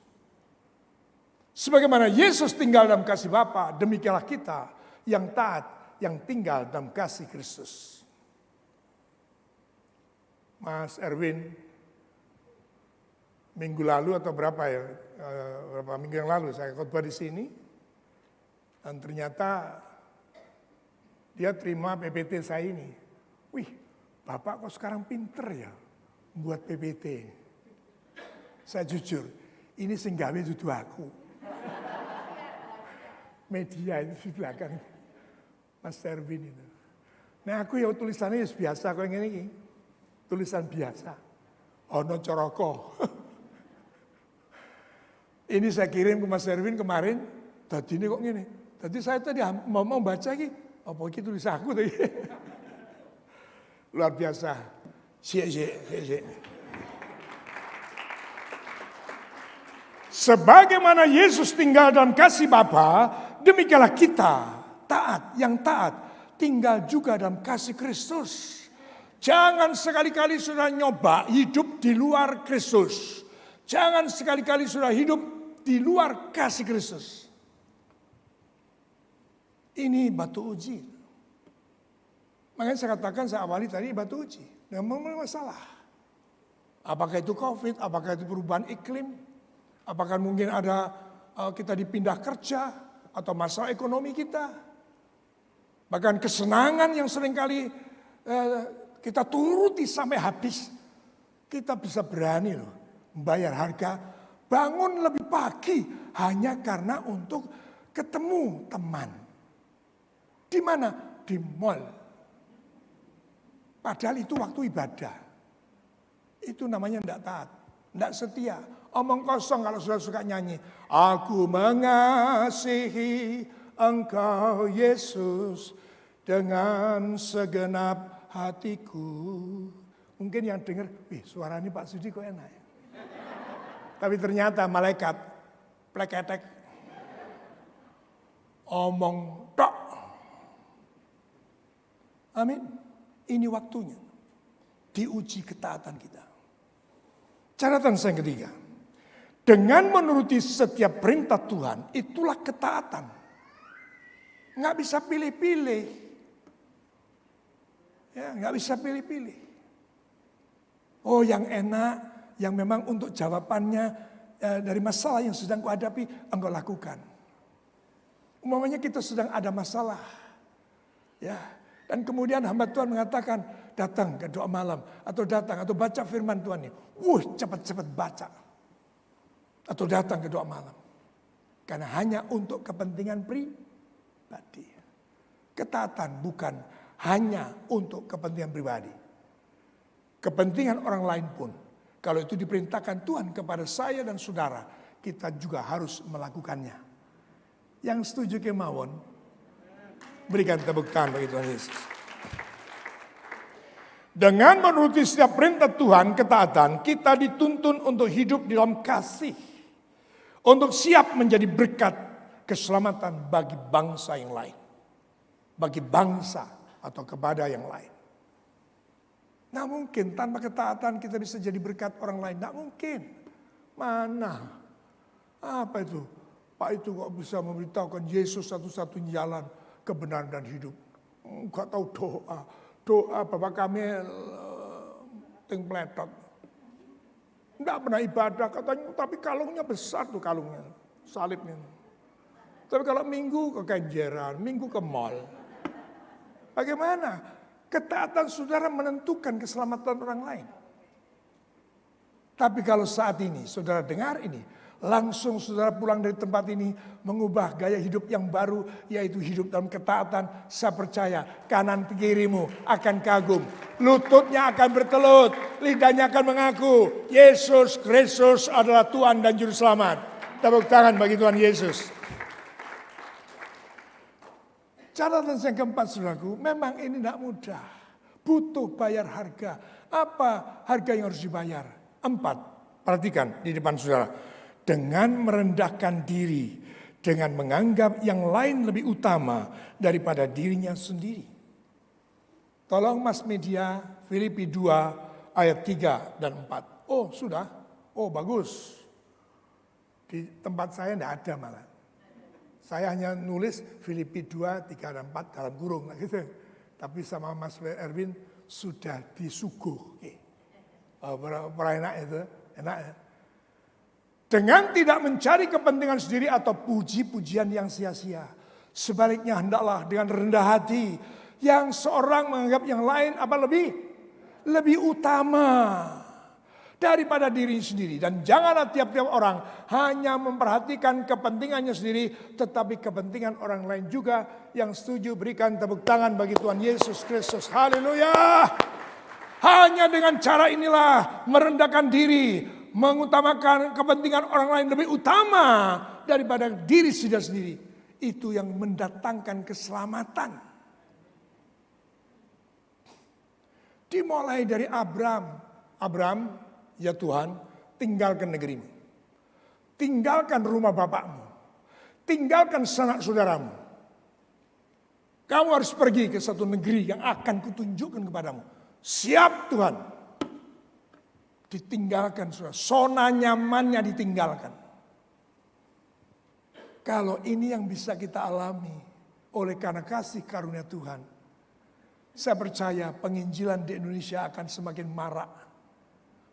Sebagaimana Yesus tinggal dalam kasih Bapa, demikianlah kita yang taat yang tinggal dalam kasih Kristus. Mas Erwin, minggu lalu atau berapa minggu yang lalu saya khotbah di sini, dan ternyata dia terima PPT saya ini. Wih, Bapak kok sekarang pinter ya buat PPT. Saya jujur, ini sing gawe dudu aku. Media itu di belakang. Mas Erwin itu. Nah aku ya tulisannya biasa kok ini. Tulisan biasa. Ono coroko. Ini saya kirim ke Mas Erwin kemarin. Tadi ini kok gini. Tadi saya tadi mau baca lagi. Apa ini tulisan aku tadi. Luar biasa. Syek. Sebagaimana Yesus tinggal dalam kasih Bapa, demikianlah kita yang taat tinggal juga dalam kasih Kristus. Jangan sekali-kali sudah nyoba hidup di luar Kristus. Jangan sekali-kali sudah hidup di luar kasih Kristus, ini batu uji. Makanya saya katakan, saya awali tadi batu uji. Memang masalah. Apakah itu COVID, apakah itu perubahan iklim, apakah mungkin ada kita dipindah kerja, atau masalah ekonomi kita. Bahkan kesenangan yang seringkali kita turuti sampai habis. Kita bisa berani loh membayar harga, bangun lebih pagi hanya karena untuk ketemu teman. Di mana? Di mall. Padahal itu waktu ibadah. Itu namanya tidak taat, tidak setia. Omong kosong kalau sudah suka nyanyi. Aku mengasihi Engkau Yesus dengan segenap hatiku. Mungkin yang dengar, suara ini Pak Sudi kok enak ya. Tapi ternyata malaikat pleketek. Omong tok. Amin. Ini waktunya. Diuji ketaatan kita. Catatan saya yang ketiga. Dengan menuruti setiap perintah Tuhan, itulah ketaatan. Nggak bisa pilih-pilih. Ya, nggak bisa pilih-pilih. Oh, yang enak, yang memang untuk jawabannya dari masalah yang sedang kuhadapi, engkau lakukan. Umpamanya kita sedang ada masalah. Ya, dan kemudian hamba Tuhan mengatakan, datang ke doa malam, atau datang, atau baca firman Tuhan ini. Cepat-cepat baca. Atau datang ke doa malam. Karena hanya untuk kepentingan pribadi. Ketaatan bukan hanya untuk kepentingan pribadi. Kepentingan orang lain pun. Kalau itu diperintahkan Tuhan kepada saya dan saudara, kita juga harus melakukannya. Yang setuju kemauan, berikan tepuk tangan bagi Tuhan Yesus. Dengan menuruti setiap perintah Tuhan, ketaatan, kita dituntun untuk hidup di dalam kasih. Untuk siap menjadi berkat keselamatan bagi bangsa yang lain. Bagi bangsa atau kepada yang lain. Nggak mungkin tanpa ketaatan kita bisa jadi berkat orang lain. Nggak mungkin. Mana? Apa itu? Pak itu kok bisa memberitahukan Yesus satu-satunya jalan kebenaran dan hidup. Enggak tahu doa. Doa Bapak kami ting pletot. Enggak pernah ibadah katanya, tapi kalungnya besar tuh kalungnya, salibnya. Tapi kalau minggu ke Kenjeran, minggu ke mall. Bagaimana? Ketaatan saudara menentukan keselamatan orang lain. Tapi kalau saat ini saudara dengar ini, langsung saudara pulang dari tempat ini mengubah gaya hidup yang baru, yaitu hidup dalam ketaatan. Saya percaya kanan kirimu akan kagum, lututnya akan bertelut, lidahnya akan mengaku Yesus Kristus adalah Tuhan dan Juru Selamat. Tepuk tangan bagi Tuhan Yesus. Catatan yang keempat, saudaraku, memang ini tidak mudah. Butuh bayar harga. Apa harga yang harus dibayar? 4. Perhatikan di depan saudara. Dengan merendahkan diri, dengan menganggap yang lain lebih utama daripada dirinya sendiri. Tolong Mas Media, Filipi 2 ayat 3 dan 4. Oh sudah, oh bagus. Di tempat saya tidak ada malah. Saya hanya nulis Filipi 2, 3 dan 4 dalam kurung gitu. Tapi sama Mas Erwin sudah disuguh. Enak itu, enak ya. Dengan tidak mencari kepentingan sendiri atau puji-pujian yang sia-sia. Sebaliknya hendaklah dengan rendah hati. Yang seorang menganggap yang lain apa lebih utama daripada diri sendiri. Dan janganlah tiap-tiap orang hanya memperhatikan kepentingannya sendiri, tetapi kepentingan orang lain juga. Yang setuju berikan tepuk tangan bagi Tuhan Yesus Kristus. Haleluya. Hanya dengan cara inilah merendahkan diri, mengutamakan kepentingan orang lain lebih utama daripada diri sendiri. Itu yang mendatangkan keselamatan. Dimulai dari Abraham, ya Tuhan, tinggalkan negerimu. Tinggalkan rumah bapakmu. Tinggalkan sanak saudaramu. Kamu harus pergi ke satu negeri yang akan kutunjukkan kepadamu. Siap Tuhan. Ditinggalkan, saudara. Zona nyamannya ditinggalkan. Kalau ini yang bisa kita alami oleh karena kasih karunia Tuhan, saya percaya penginjilan di Indonesia akan semakin marak.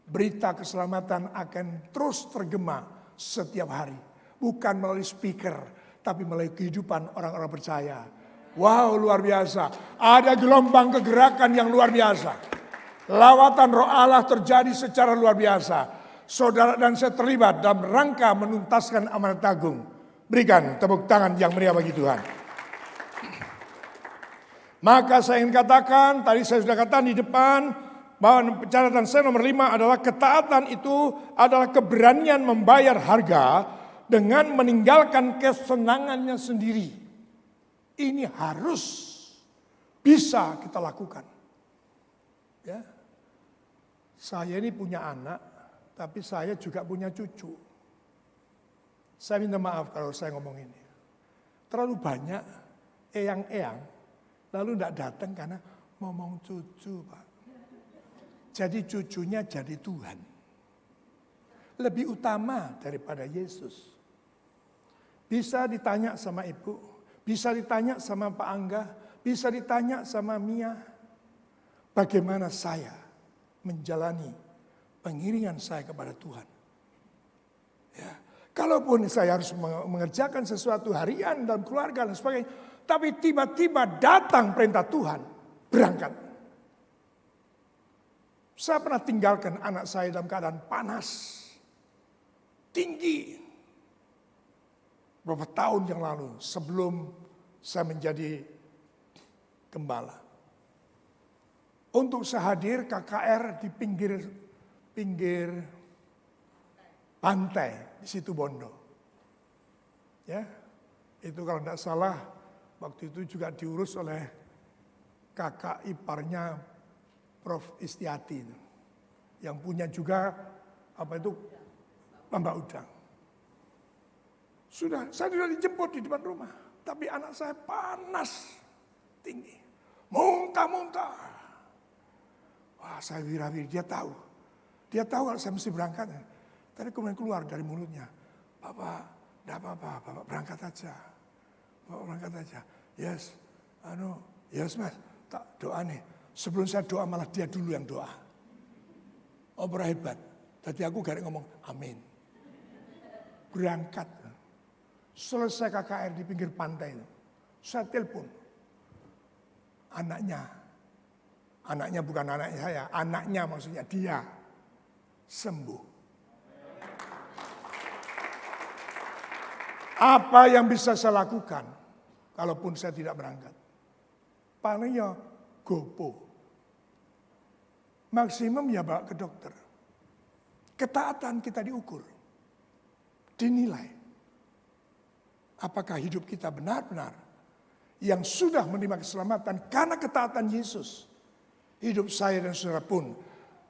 Berita keselamatan akan terus tergema setiap hari. Bukan melalui speaker, tapi melalui kehidupan orang-orang percaya. Wow, luar biasa. Ada gelombang kegerakan yang luar biasa. Lawatan Roh Allah terjadi secara luar biasa. Saudara dan saya terlibat dalam rangka menuntaskan amanat agung. Berikan tepuk tangan yang meriah bagi Tuhan. Maka saya ingin katakan, tadi saya sudah katakan di depan, bahwa catatan saya nomor 5 adalah ketaatan itu adalah keberanian membayar harga dengan meninggalkan kesenangannya sendiri. Ini harus bisa kita lakukan. Ya. Saya ini punya anak, tapi saya juga punya cucu. Saya minta maaf kalau saya ngomong ini. Terlalu banyak eyang-eyang, lalu tidak datang karena ngomong cucu, Pak. Jadi cucunya jadi Tuhan. Lebih utama daripada Yesus. Bisa ditanya sama ibu, bisa ditanya sama Pak Angga, bisa ditanya sama Mia. Bagaimana saya menjalani pengiringan saya kepada Tuhan. Ya. Kalaupun saya harus mengerjakan sesuatu harian dalam keluarga dan sebagainya. Tapi tiba-tiba datang perintah Tuhan, berangkat. Saya pernah tinggalkan anak saya dalam keadaan panas, tinggi. Beberapa tahun yang lalu sebelum saya menjadi gembala. Untuk saya hadir KKR di pinggir pantai di situ Bondo. Ya, itu kalau tidak salah waktu itu juga diurus oleh kakak iparnya Prof. Istiati. Yang punya juga Mbak Udang. Saya sudah dijemput di depan rumah. Tapi anak saya panas, tinggi. Muntah-muntah. Wah, saya wirawiri, dia tahu. Dia tahu kalau saya mesti berangkat. Tadi kemudian keluar dari mulutnya. Bapak, tidak apa-apa, Bapak berangkat aja. Bapak berangkat aja. Yes, yes mas, tak doa nih. Sebelum saya doa malah dia dulu yang doa. Oh hebat. Tadi aku garek ngomong amin. Berangkat. Selesai KKR di pinggir pantai itu. Saya telepon. Anaknya bukan anaknya saya. Anaknya maksudnya dia. Sembuh. Apa yang bisa saya lakukan? Kalaupun saya tidak berangkat. Paling ya gopo. Maksimum ya bawa ke dokter. Ketaatan kita diukur. Dinilai. Apakah hidup kita benar-benar yang sudah menerima keselamatan karena ketaatan Yesus. Hidup saya dan saudara pun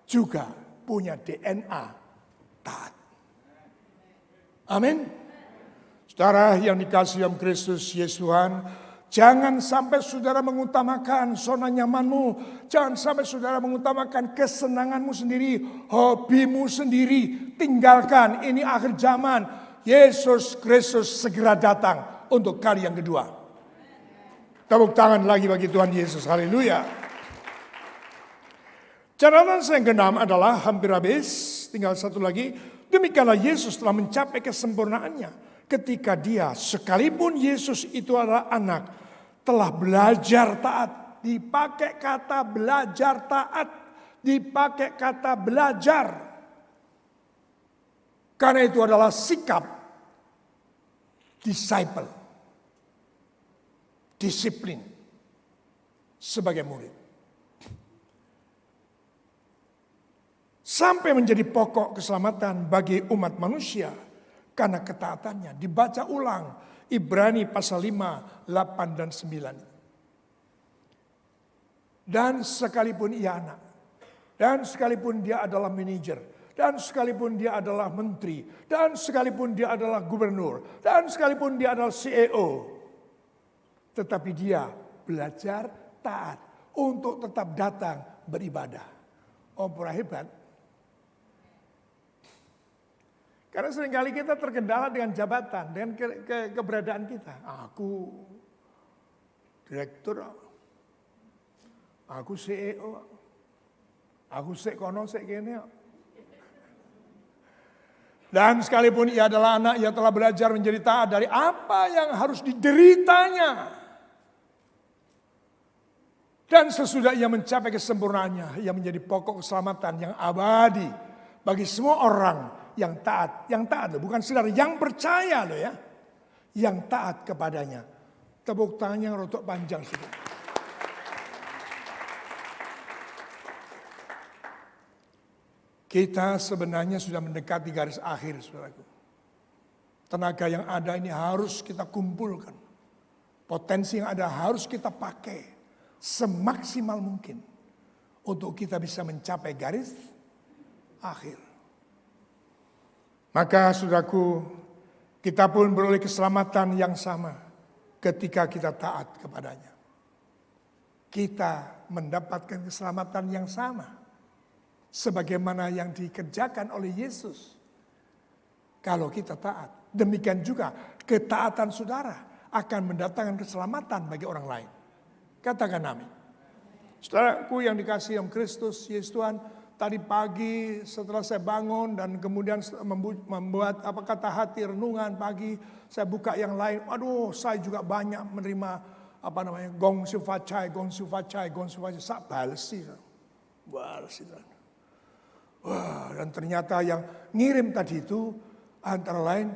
juga punya DNA taat. Amin. Saudara yang dikasihi dalam Kristus Yesus Tuhan, jangan sampai saudara mengutamakan zona nyamanmu. Jangan sampai saudara mengutamakan kesenanganmu sendiri, hobimu sendiri. Tinggalkan, ini akhir zaman. Yesus Kristus segera datang untuk kali yang kedua. Tepuk tangan lagi bagi Tuhan Yesus. Haleluya. Catatan saya yang keenam adalah hampir habis. Tinggal satu lagi. Demikianlah Yesus telah mencapai kesempurnaannya. Ketika dia, sekalipun Yesus itu adalah anak, telah belajar taat. Dipakai kata belajar taat. Dipakai kata belajar. Karena itu adalah sikap disciple. Disiplin. Sebagai murid. Sampai menjadi pokok keselamatan bagi umat manusia. Karena ketaatannya. Dibaca ulang. Ibrani pasal 5, 8 dan 9. Dan sekalipun ia anak. Dan sekalipun dia adalah manajer. Dan sekalipun dia adalah menteri. Dan sekalipun dia adalah gubernur. Dan sekalipun dia adalah CEO. Tetapi dia belajar taat. Untuk tetap datang beribadah. Oh, hebat. Karena seringkali kita terkendala dengan jabatan, dengan keberadaan kita. Aku direktur, aku CEO, aku sekono sekene. Dan sekalipun ia adalah anak, ia telah belajar menjadi taat dari apa yang harus dideritanya. Dan sesudah ia mencapai kesempurnaannya, ia menjadi pokok keselamatan yang abadi bagi semua orang yang taat. Yang taat loh, bukan saudara, yang percaya loh ya. Yang taat kepadanya. Tepuk tangan yang rotok panjang saudara. Kita sebenarnya sudah mendekati garis akhir, saudaraku. Tenaga yang ada ini harus kita kumpulkan. Potensi yang ada harus kita pakai semaksimal mungkin untuk kita bisa mencapai garis akhir. Maka saudaraku, kita pun beroleh keselamatan yang sama ketika kita taat kepadanya. Kita mendapatkan keselamatan yang sama sebagaimana yang dikerjakan oleh Yesus. Kalau kita taat, demikian juga ketaatan saudara akan mendatangkan keselamatan bagi orang lain. Katakan amin. Saudaraku yang dikasihi oleh Kristus Yesus Tuhan, tadi pagi setelah saya bangun dan kemudian membuat kata hati renungan pagi, saya buka yang lain. Aduh, saya juga banyak menerima gong sufacai, sak balesi. Wah, dan ternyata yang ngirim tadi itu antara lain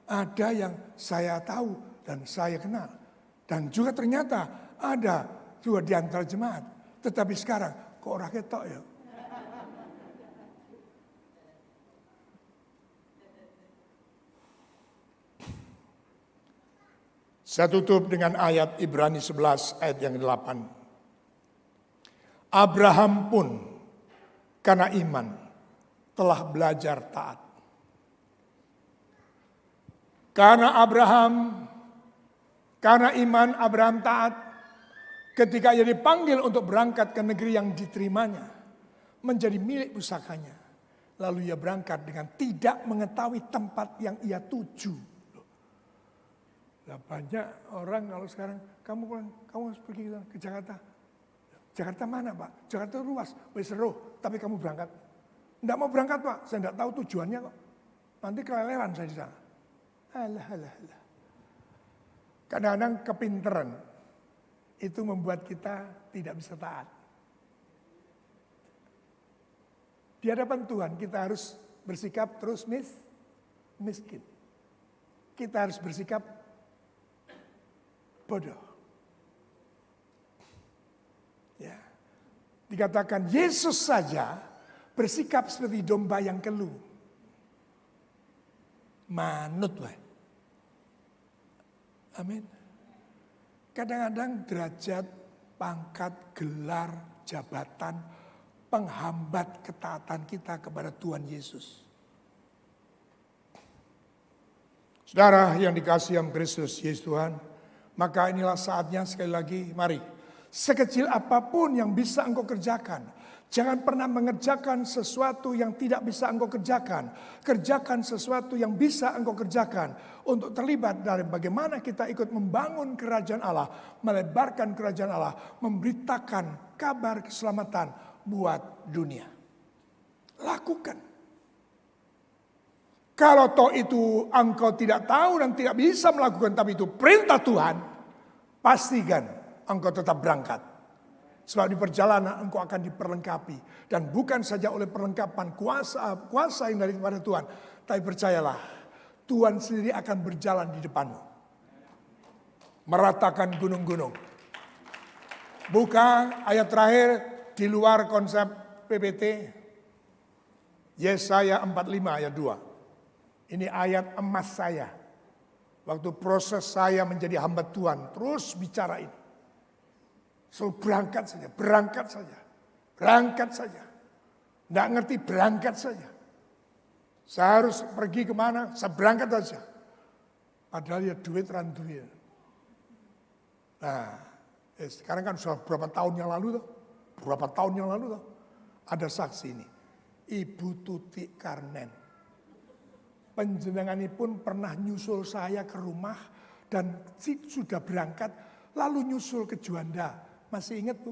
ada yang saya tahu dan saya kenal. Dan juga ternyata ada juga di antara jemaat. Tetapi sekarang kok orang ketok ya. Saya tutup dengan ayat Ibrani 11 ayat yang 8. Abraham pun karena iman telah belajar taat. Karena iman Abraham taat ketika ia dipanggil untuk berangkat ke negeri yang diterimanya, menjadi milik pusakanya. Lalu ia berangkat dengan tidak mengetahui tempat yang ia tuju. Nah, banyak orang kalau sekarang, kamu harus pergi ke Jakarta. Jakarta mana Pak? Jakarta luas, seru, tapi kamu berangkat. Tidak mau berangkat Pak, saya tidak tahu tujuannya kok. Nanti keleleran saya di sana. Alah. Kadang-kadang kepinteran itu membuat kita tidak bisa taat. Di hadapan Tuhan kita harus bersikap terus miskin. Kita harus bersikap bodoh. Ya. Dikatakan Yesus saja bersikap seperti domba yang keluh. Manut wae. Amin. Kadang-kadang derajat, pangkat, gelar, jabatan penghambat ketaatan kita kepada Tuhan Yesus. Saudara yang dikasihi Kristus Yesus Tuhan, maka inilah saatnya sekali lagi, mari. Sekecil apapun yang bisa engkau kerjakan, jangan pernah mengerjakan sesuatu yang tidak bisa engkau kerjakan. Kerjakan sesuatu yang bisa engkau kerjakan untuk terlibat dari bagaimana kita ikut membangun kerajaan Allah, melebarkan kerajaan Allah, memberitakan kabar keselamatan buat dunia. Lakukan. Kalau toh itu engkau tidak tahu dan tidak bisa melakukan, tapi itu perintah Tuhan, pastikan engkau tetap berangkat. Sebab di perjalanan engkau akan diperlengkapi. Dan bukan saja oleh perlengkapan kuasa yang daripada Tuhan. Tapi percayalah, Tuhan sendiri akan berjalan di depanmu. Meratakan gunung-gunung. Buka ayat terakhir di luar konsep PPT. Yesaya 45 ayat 2. Ini ayat emas saya. Waktu proses saya menjadi hamba Tuhan. Terus bicara ini. Selalu berangkat saja. Tidak ngerti, berangkat saja. Saya harus pergi kemana, saya berangkat saja. Padahal ya duit randuin. Nah, sekarang kan sudah berapa tahun yang lalu ada saksi ini. Ibu Tuti Karnen. Panjenenganipun pernah nyusul saya ke rumah dan sudah berangkat lalu nyusul ke Juanda. Masih ingat Bu?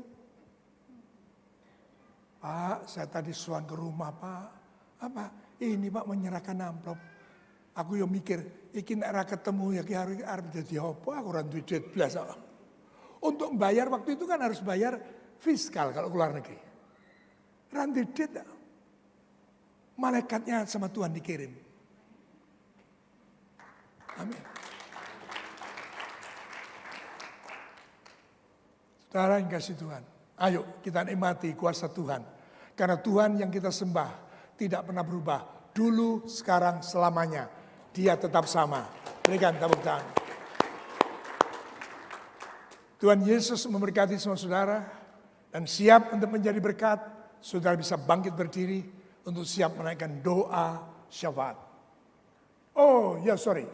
Pak, saya tadi sowan ke rumah Pak. Apa? Ini Pak menyerahkan amplop. Aku yo mikir, iki nek ra ketemu ya ki arep dadi apa? Aku ora duwe duit blas. Untuk bayar waktu itu kan harus bayar fiskal kalau keluar negeri. Ra duwe duit. Malaikatnya sama Tuhan dikirim. Amin. Saudara yang kasih Tuhan, ayo kita nikmati kuasa Tuhan. Karena Tuhan yang kita sembah tidak pernah berubah. Dulu, sekarang, selamanya. Dia tetap sama. Berikan tepuk tangan. Tuhan Yesus memberkati semua saudara. Dan siap untuk menjadi berkat. Saudara bisa bangkit berdiri untuk siap menaikkan doa syafaat. Oh ya sorry.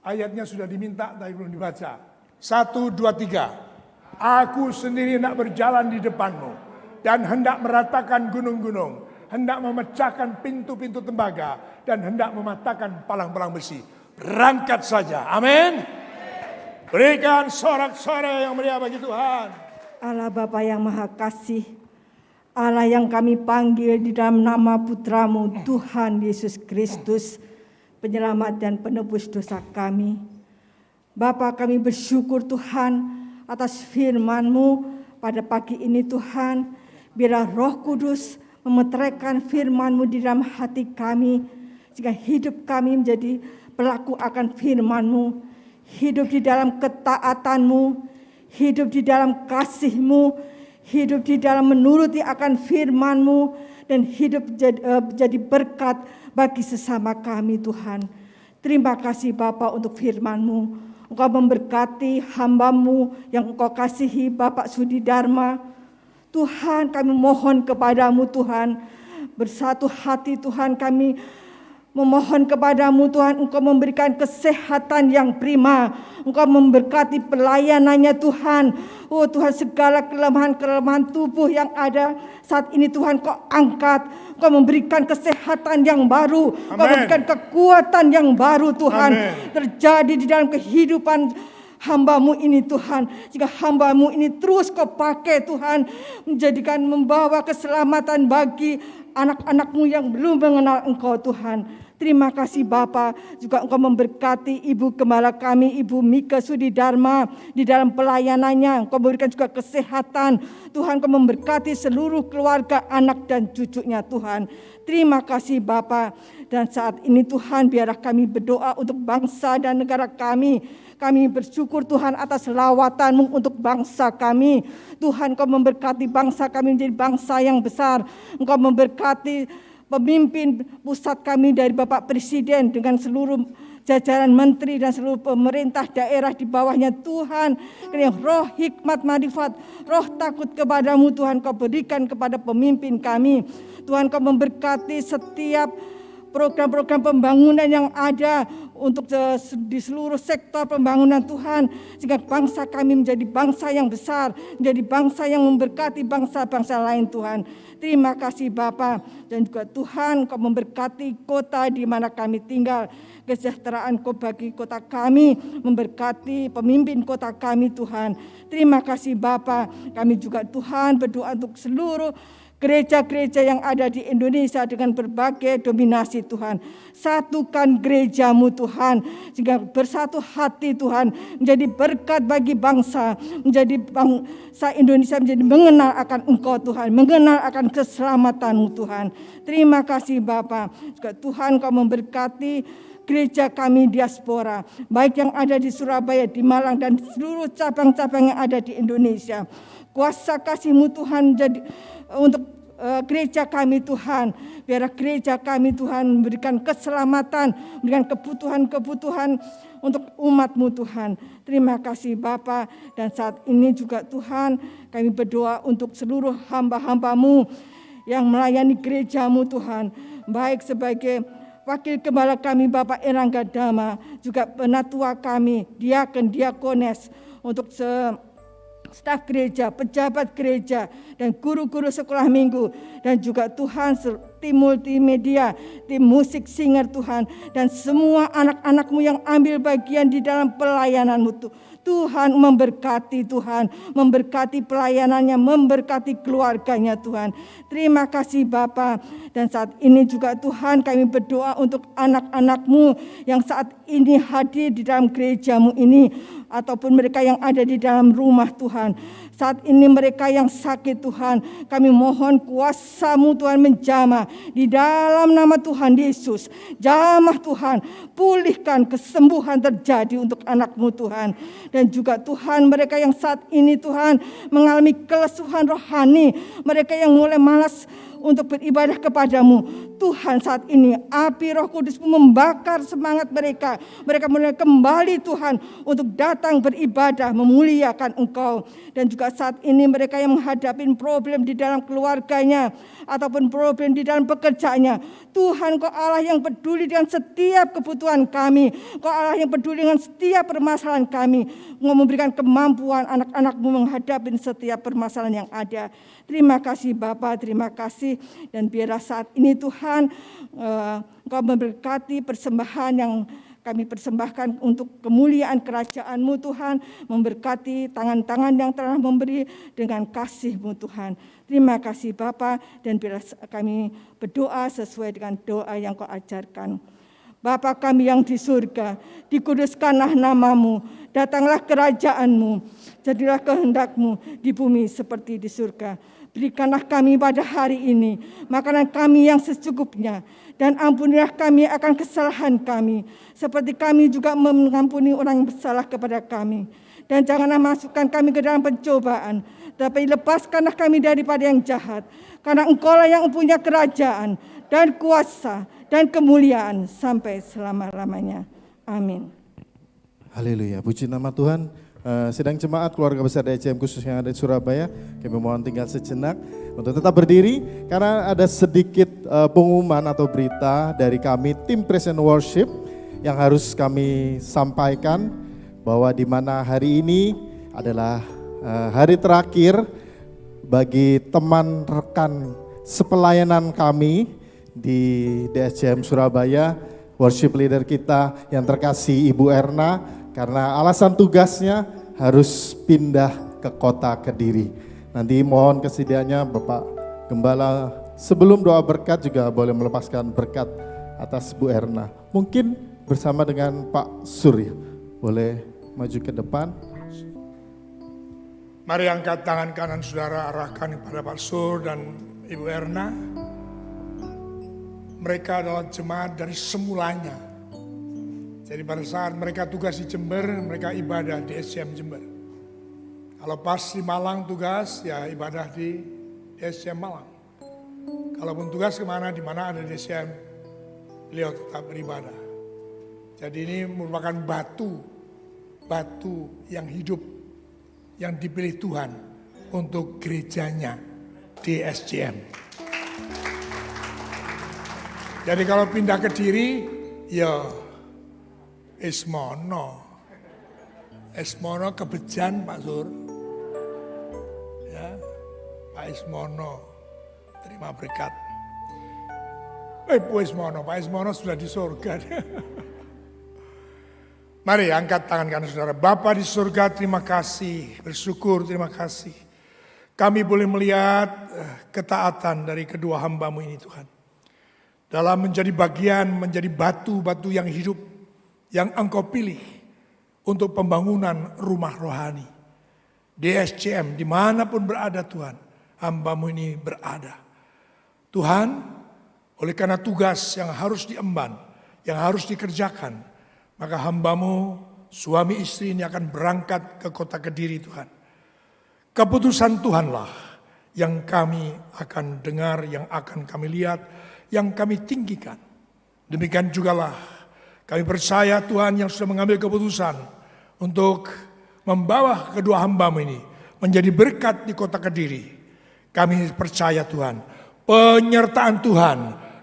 Ayatnya sudah diminta tapi belum dibaca. 1, 2, 3. Aku sendiri hendak berjalan di depanmu. Dan hendak meratakan gunung-gunung. Hendak memecahkan pintu-pintu tembaga. Dan hendak mematahkan palang-palang besi. Berangkat saja. Amin. Berikan sorak-sorai yang meriah bagi Tuhan. Allah Bapa yang Maha Kasih. Allah yang kami panggil di dalam nama Putramu Tuhan Yesus Kristus. Penyelamat dan penebus dosa kami. Bapa, kami bersyukur Tuhan atas firman-Mu pada pagi ini Tuhan. Biarlah Roh Kudus memeteraikan firman-Mu di dalam hati kami. Sehingga hidup kami menjadi pelaku akan firman-Mu. Hidup di dalam ketaatan-Mu. Hidup di dalam kasih-Mu. Hidup di dalam menuruti akan firman-Mu. Dan hidup jadi berkat bagi sesama kami Tuhan. Terima kasih Bapa untuk firman-Mu. Engkau memberkati hamba-Mu yang Engkau kasihi Bapak Sudi Dharma. Tuhan, kami mohon kepadamu Tuhan. Bersatu hati Tuhan, kami memohon kepadamu Tuhan, Engkau memberikan kesehatan yang prima. Engkau memberkati pelayanannya Tuhan. Oh Tuhan, segala kelemahan-kelemahan tubuh yang ada saat ini Tuhan Kau angkat. Kau memberikan kesehatan yang baru. Kau memberikan kekuatan yang baru Tuhan. Amen. Terjadi di dalam kehidupan hamba-Mu ini Tuhan. Jika hamba-Mu ini terus Kau pakai Tuhan. Membawa keselamatan bagi anak-anak-Mu yang belum mengenal Engkau Tuhan. Terima kasih Bapa, juga Engkau memberkati Ibu Gembala kami, Ibu Mika Sudi Dharma di dalam pelayanannya. Engkau memberikan juga kesehatan. Tuhan, Engkau memberkati seluruh keluarga, anak dan cucunya Tuhan. Terima kasih Bapa. Dan saat ini Tuhan, biarlah kami berdoa untuk bangsa dan negara kami. Kami bersyukur Tuhan atas lawatan-Mu untuk bangsa kami. Tuhan, Engkau memberkati bangsa kami menjadi bangsa yang besar. Engkau memberkati pemimpin pusat kami dari Bapak Presiden dengan seluruh jajaran menteri dan seluruh pemerintah daerah di bawahnya Tuhan. Roh hikmat marifat, roh takut kepadamu Tuhan Kau berikan kepada pemimpin kami. Tuhan, Kau memberkati setiap program-program pembangunan yang ada untuk di seluruh sektor pembangunan Tuhan. Sehingga bangsa kami menjadi bangsa yang besar, menjadi bangsa yang memberkati bangsa-bangsa lain Tuhan. Terima kasih Bapa. Dan juga Tuhan Kau memberkati kota di mana kami tinggal. Kesejahteraan Kau bagi kota kami, memberkati pemimpin kota kami Tuhan. Terima kasih Bapa. Kami juga Tuhan berdoa untuk seluruh gereja-gereja yang ada di Indonesia dengan berbagai dominasi Tuhan. Satukan gereja-Mu Tuhan, sehingga bersatu hati Tuhan, menjadi berkat bagi bangsa, menjadi bangsa Indonesia menjadi mengenal akan Engkau Tuhan, mengenal akan keselamatan-Mu Tuhan. Terima kasih Bapa. Juga Tuhan Kau memberkati gereja kami diaspora, baik yang ada di Surabaya, di Malang, dan seluruh cabang-cabang yang ada di Indonesia. Kuasa kasih-Mu Tuhan menjadi untuk gereja kami Tuhan. Biarlah gereja kami Tuhan memberikan keselamatan, memberikan kebutuhan-kebutuhan untuk umat-Mu Tuhan. Terima kasih Bapa. Dan saat ini juga Tuhan, kami berdoa untuk seluruh hamba-hamba-Mu yang melayani gereja-Mu Tuhan. Baik sebagai Wakil Gembala kami Bapak Erangga Dama, juga penatua kami, diaken, diakones, untuk staf gereja, pejabat gereja, dan guru-guru sekolah minggu, dan juga Tuhan tim multimedia, tim musik singer Tuhan, dan semua anak-anak-Mu yang ambil bagian di dalam pelayanan-Mu Tuhan memberkati Tuhan, memberkati pelayanannya, memberkati keluarganya Tuhan. Terima kasih Bapa. Dan saat ini juga Tuhan kami berdoa untuk anak-anak-Mu yang saat ini hadir di dalam gereja-Mu ini, ataupun mereka yang ada di dalam rumah Tuhan. Saat ini mereka yang sakit Tuhan, kami mohon kuasa-Mu Tuhan menjamah di dalam nama Tuhan Yesus. Jamah Tuhan, pulihkan kesembuhan terjadi untuk anak-Mu Tuhan. Dan juga Tuhan mereka yang saat ini Tuhan mengalami kelesuhan rohani, mereka yang mulai malas untuk beribadah kepadamu. Tuhan saat ini api Roh Kudus membakar semangat mereka. Mereka mulai kembali Tuhan untuk datang beribadah, memuliakan Engkau. Dan juga saat ini mereka yang menghadapi problem di dalam keluarganya ataupun problem di dalam pekerjaannya. Tuhan Kau Allah yang peduli dengan setiap kebutuhan kami. Kau Allah yang peduli dengan setiap permasalahan kami. Engkau memberikan kemampuan anak-anak-Mu menghadapi setiap permasalahan yang ada. Terima kasih Bapa, terima kasih. Dan biarlah saat ini Tuhan Engkau memberkati persembahan yang kami persembahkan untuk kemuliaan kerajaan-Mu Tuhan. Memberkati tangan-tangan yang telah memberi dengan kasih-Mu Tuhan. Terima kasih Bapa, dan biarlah kami berdoa sesuai dengan doa yang Kau ajarkan. Bapa kami yang di surga, dikuduskanlah nama-Mu, datanglah kerajaan-Mu, jadilah kehendak-Mu di bumi seperti di surga. Berikanlah kami pada hari ini makanan kami yang secukupnya, dan ampunilah kami akan kesalahan kami, seperti kami juga mengampuni orang yang bersalah kepada kami. Dan janganlah masukkan kami ke dalam pencobaan, tapi lepaskanlah kami daripada yang jahat. Karena Engkau-lah yang punya kerajaan dan kuasa dan kemuliaan sampai selama-lamanya. Amin. Haleluya, puji nama Tuhan. Sidang jemaat keluarga besar DCM khusus yang ada di Surabaya, kami mohon tinggal sejenak untuk tetap berdiri karena ada sedikit pengumuman atau berita dari kami tim Praise and Worship yang harus kami sampaikan, bahwa di mana hari ini adalah hari terakhir bagi teman rekan sepelayanan kami di DSCM Surabaya, worship leader kita yang terkasih Ibu Erna, karena alasan tugasnya harus pindah ke kota Kediri. Nanti mohon kesediaannya Bapak Gembala sebelum doa berkat juga boleh melepaskan berkat atas Bu Erna. Mungkin bersama dengan Pak Surya, boleh maju ke depan. Mari angkat tangan kanan saudara, arahkan kepada Pak Sur dan Ibu Erna. Mereka adalah jemaat dari semulanya. Jadi pada saat mereka tugas di Jember, mereka ibadah di SCM Jember. Kalau pas di Malang tugas, ya ibadah di SCM Malang. Kalaupun tugas kemana, di mana ada SCM, beliau tetap beribadah. Jadi ini merupakan batu yang hidup, yang dipilih Tuhan untuk gerejanya di SCM. Jadi kalau pindah ke Kediri, ya Esmono kebejan Pak Sur, ya Pak Esmono terima berkat. Pak Esmono sudah di surga. Mari angkat tangan kanan saudara. Bapa di surga, terima kasih, bersyukur, terima kasih. Kami boleh melihat ketaatan dari kedua hamba-Mu ini Tuhan. Dalam menjadi bagian, menjadi batu-batu yang hidup, yang Engkau pilih untuk pembangunan rumah rohani. DSCM dimanapun berada Tuhan, hamba-Mu ini berada. Tuhan, oleh karena tugas yang harus diemban, yang harus dikerjakan, maka hamba-Mu, suami istri ini akan berangkat ke kota Kediri Tuhan. Keputusan Tuhanlah yang kami akan dengar, yang akan kami lihat, yang kami tinggikan. Demikian jugalah kami percaya Tuhan yang sudah mengambil keputusan untuk membawa kedua hamba-Mu ini menjadi berkat di kota Kediri. Kami percaya Tuhan, penyertaan Tuhan,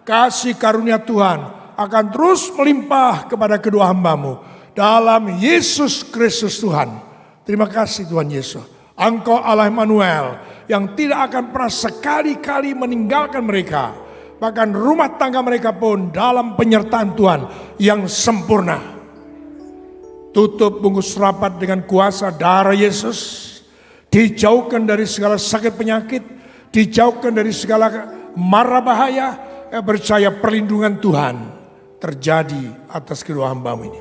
kasih karunia Tuhan akan terus melimpah kepada kedua hamba-Mu. Dalam Yesus Kristus Tuhan. Terima kasih Tuhan Yesus. Engkau Allah Immanuel yang tidak akan pernah sekali-kali meninggalkan mereka. bahkan rumah tangga mereka pun dalam penyertaan Tuhan yang sempurna. Tutup bungkus rapat dengan kuasa darah Yesus. Dijauhkan dari segala sakit penyakit, dijauhkan dari segala mara bahaya. Percaya perlindungan Tuhan terjadi atas kedua hamba-Mu ini.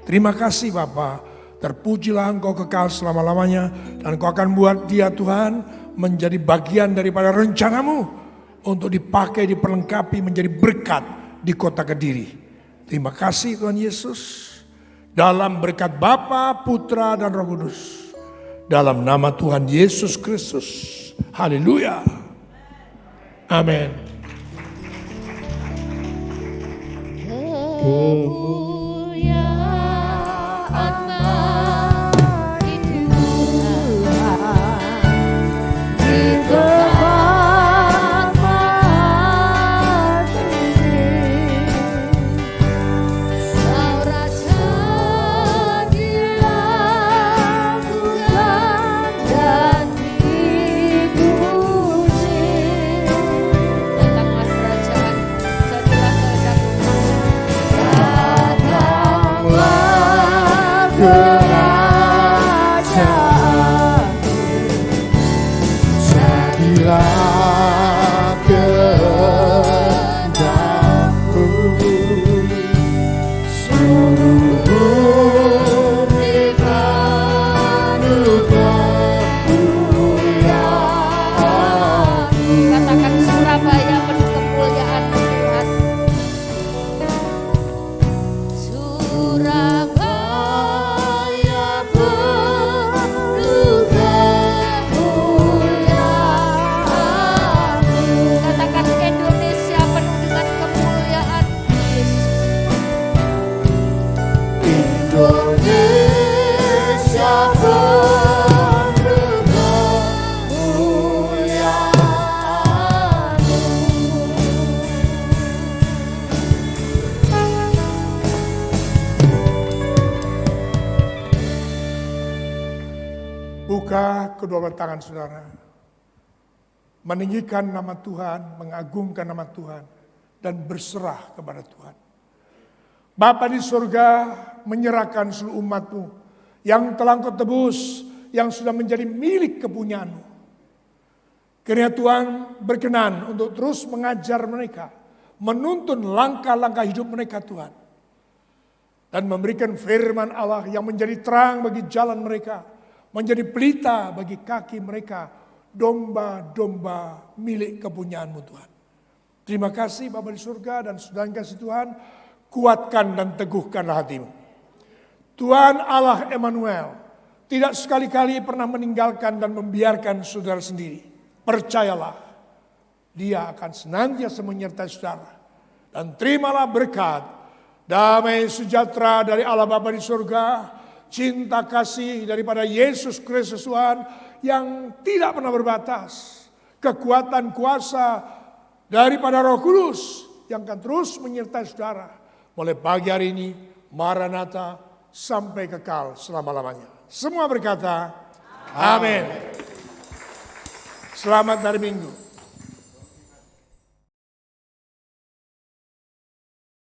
Terima kasih Bapa, terpujilah Engkau kekal selama-lamanya, dan Engkau akan buat dia Tuhan menjadi bagian daripada rencana-Mu untuk dipakai, diperlengkapi menjadi berkat di kota Kediri. Terima kasih Tuhan Yesus, dalam berkat Bapa, Putra, dan Roh Kudus, dalam nama Tuhan Yesus Kristus. Haleluya. Amin. Buka kedua tangan saudara, meninggikan nama Tuhan, mengagungkan nama Tuhan, dan berserah kepada Tuhan. Bapa di surga, menyerahkan seluruh umat-Mu yang telah Engkau tebus, yang sudah menjadi milik kepunyaan-Mu. Kiranya Tuhan berkenan untuk terus mengajar mereka, menuntun langkah-langkah hidup mereka Tuhan, dan memberikan firman Allah yang menjadi terang bagi jalan mereka, menjadi pelita bagi kaki mereka, domba-domba milik kepunyaan-Mu Tuhan. Terima kasih Bapa di surga, dan sudah kasih Tuhan, kuatkan dan teguhkanlah hatimu. Tuhan Allah Emmanuel tidak sekali-kali pernah meninggalkan dan membiarkan saudara sendiri. Percayalah, Dia akan senantiasa menyertai saudara. Dan terimalah berkat, damai sejahtera dari Allah Bapa di surga, cinta kasih daripada Yesus Kristus Tuhan yang tidak pernah berbatas, kekuatan kuasa daripada Roh Kudus yang akan terus menyertai saudara mulai pagi hari ini, Maranatha, sampai kekal selama-lamanya. Semua berkata, amin. Selamat hari Minggu.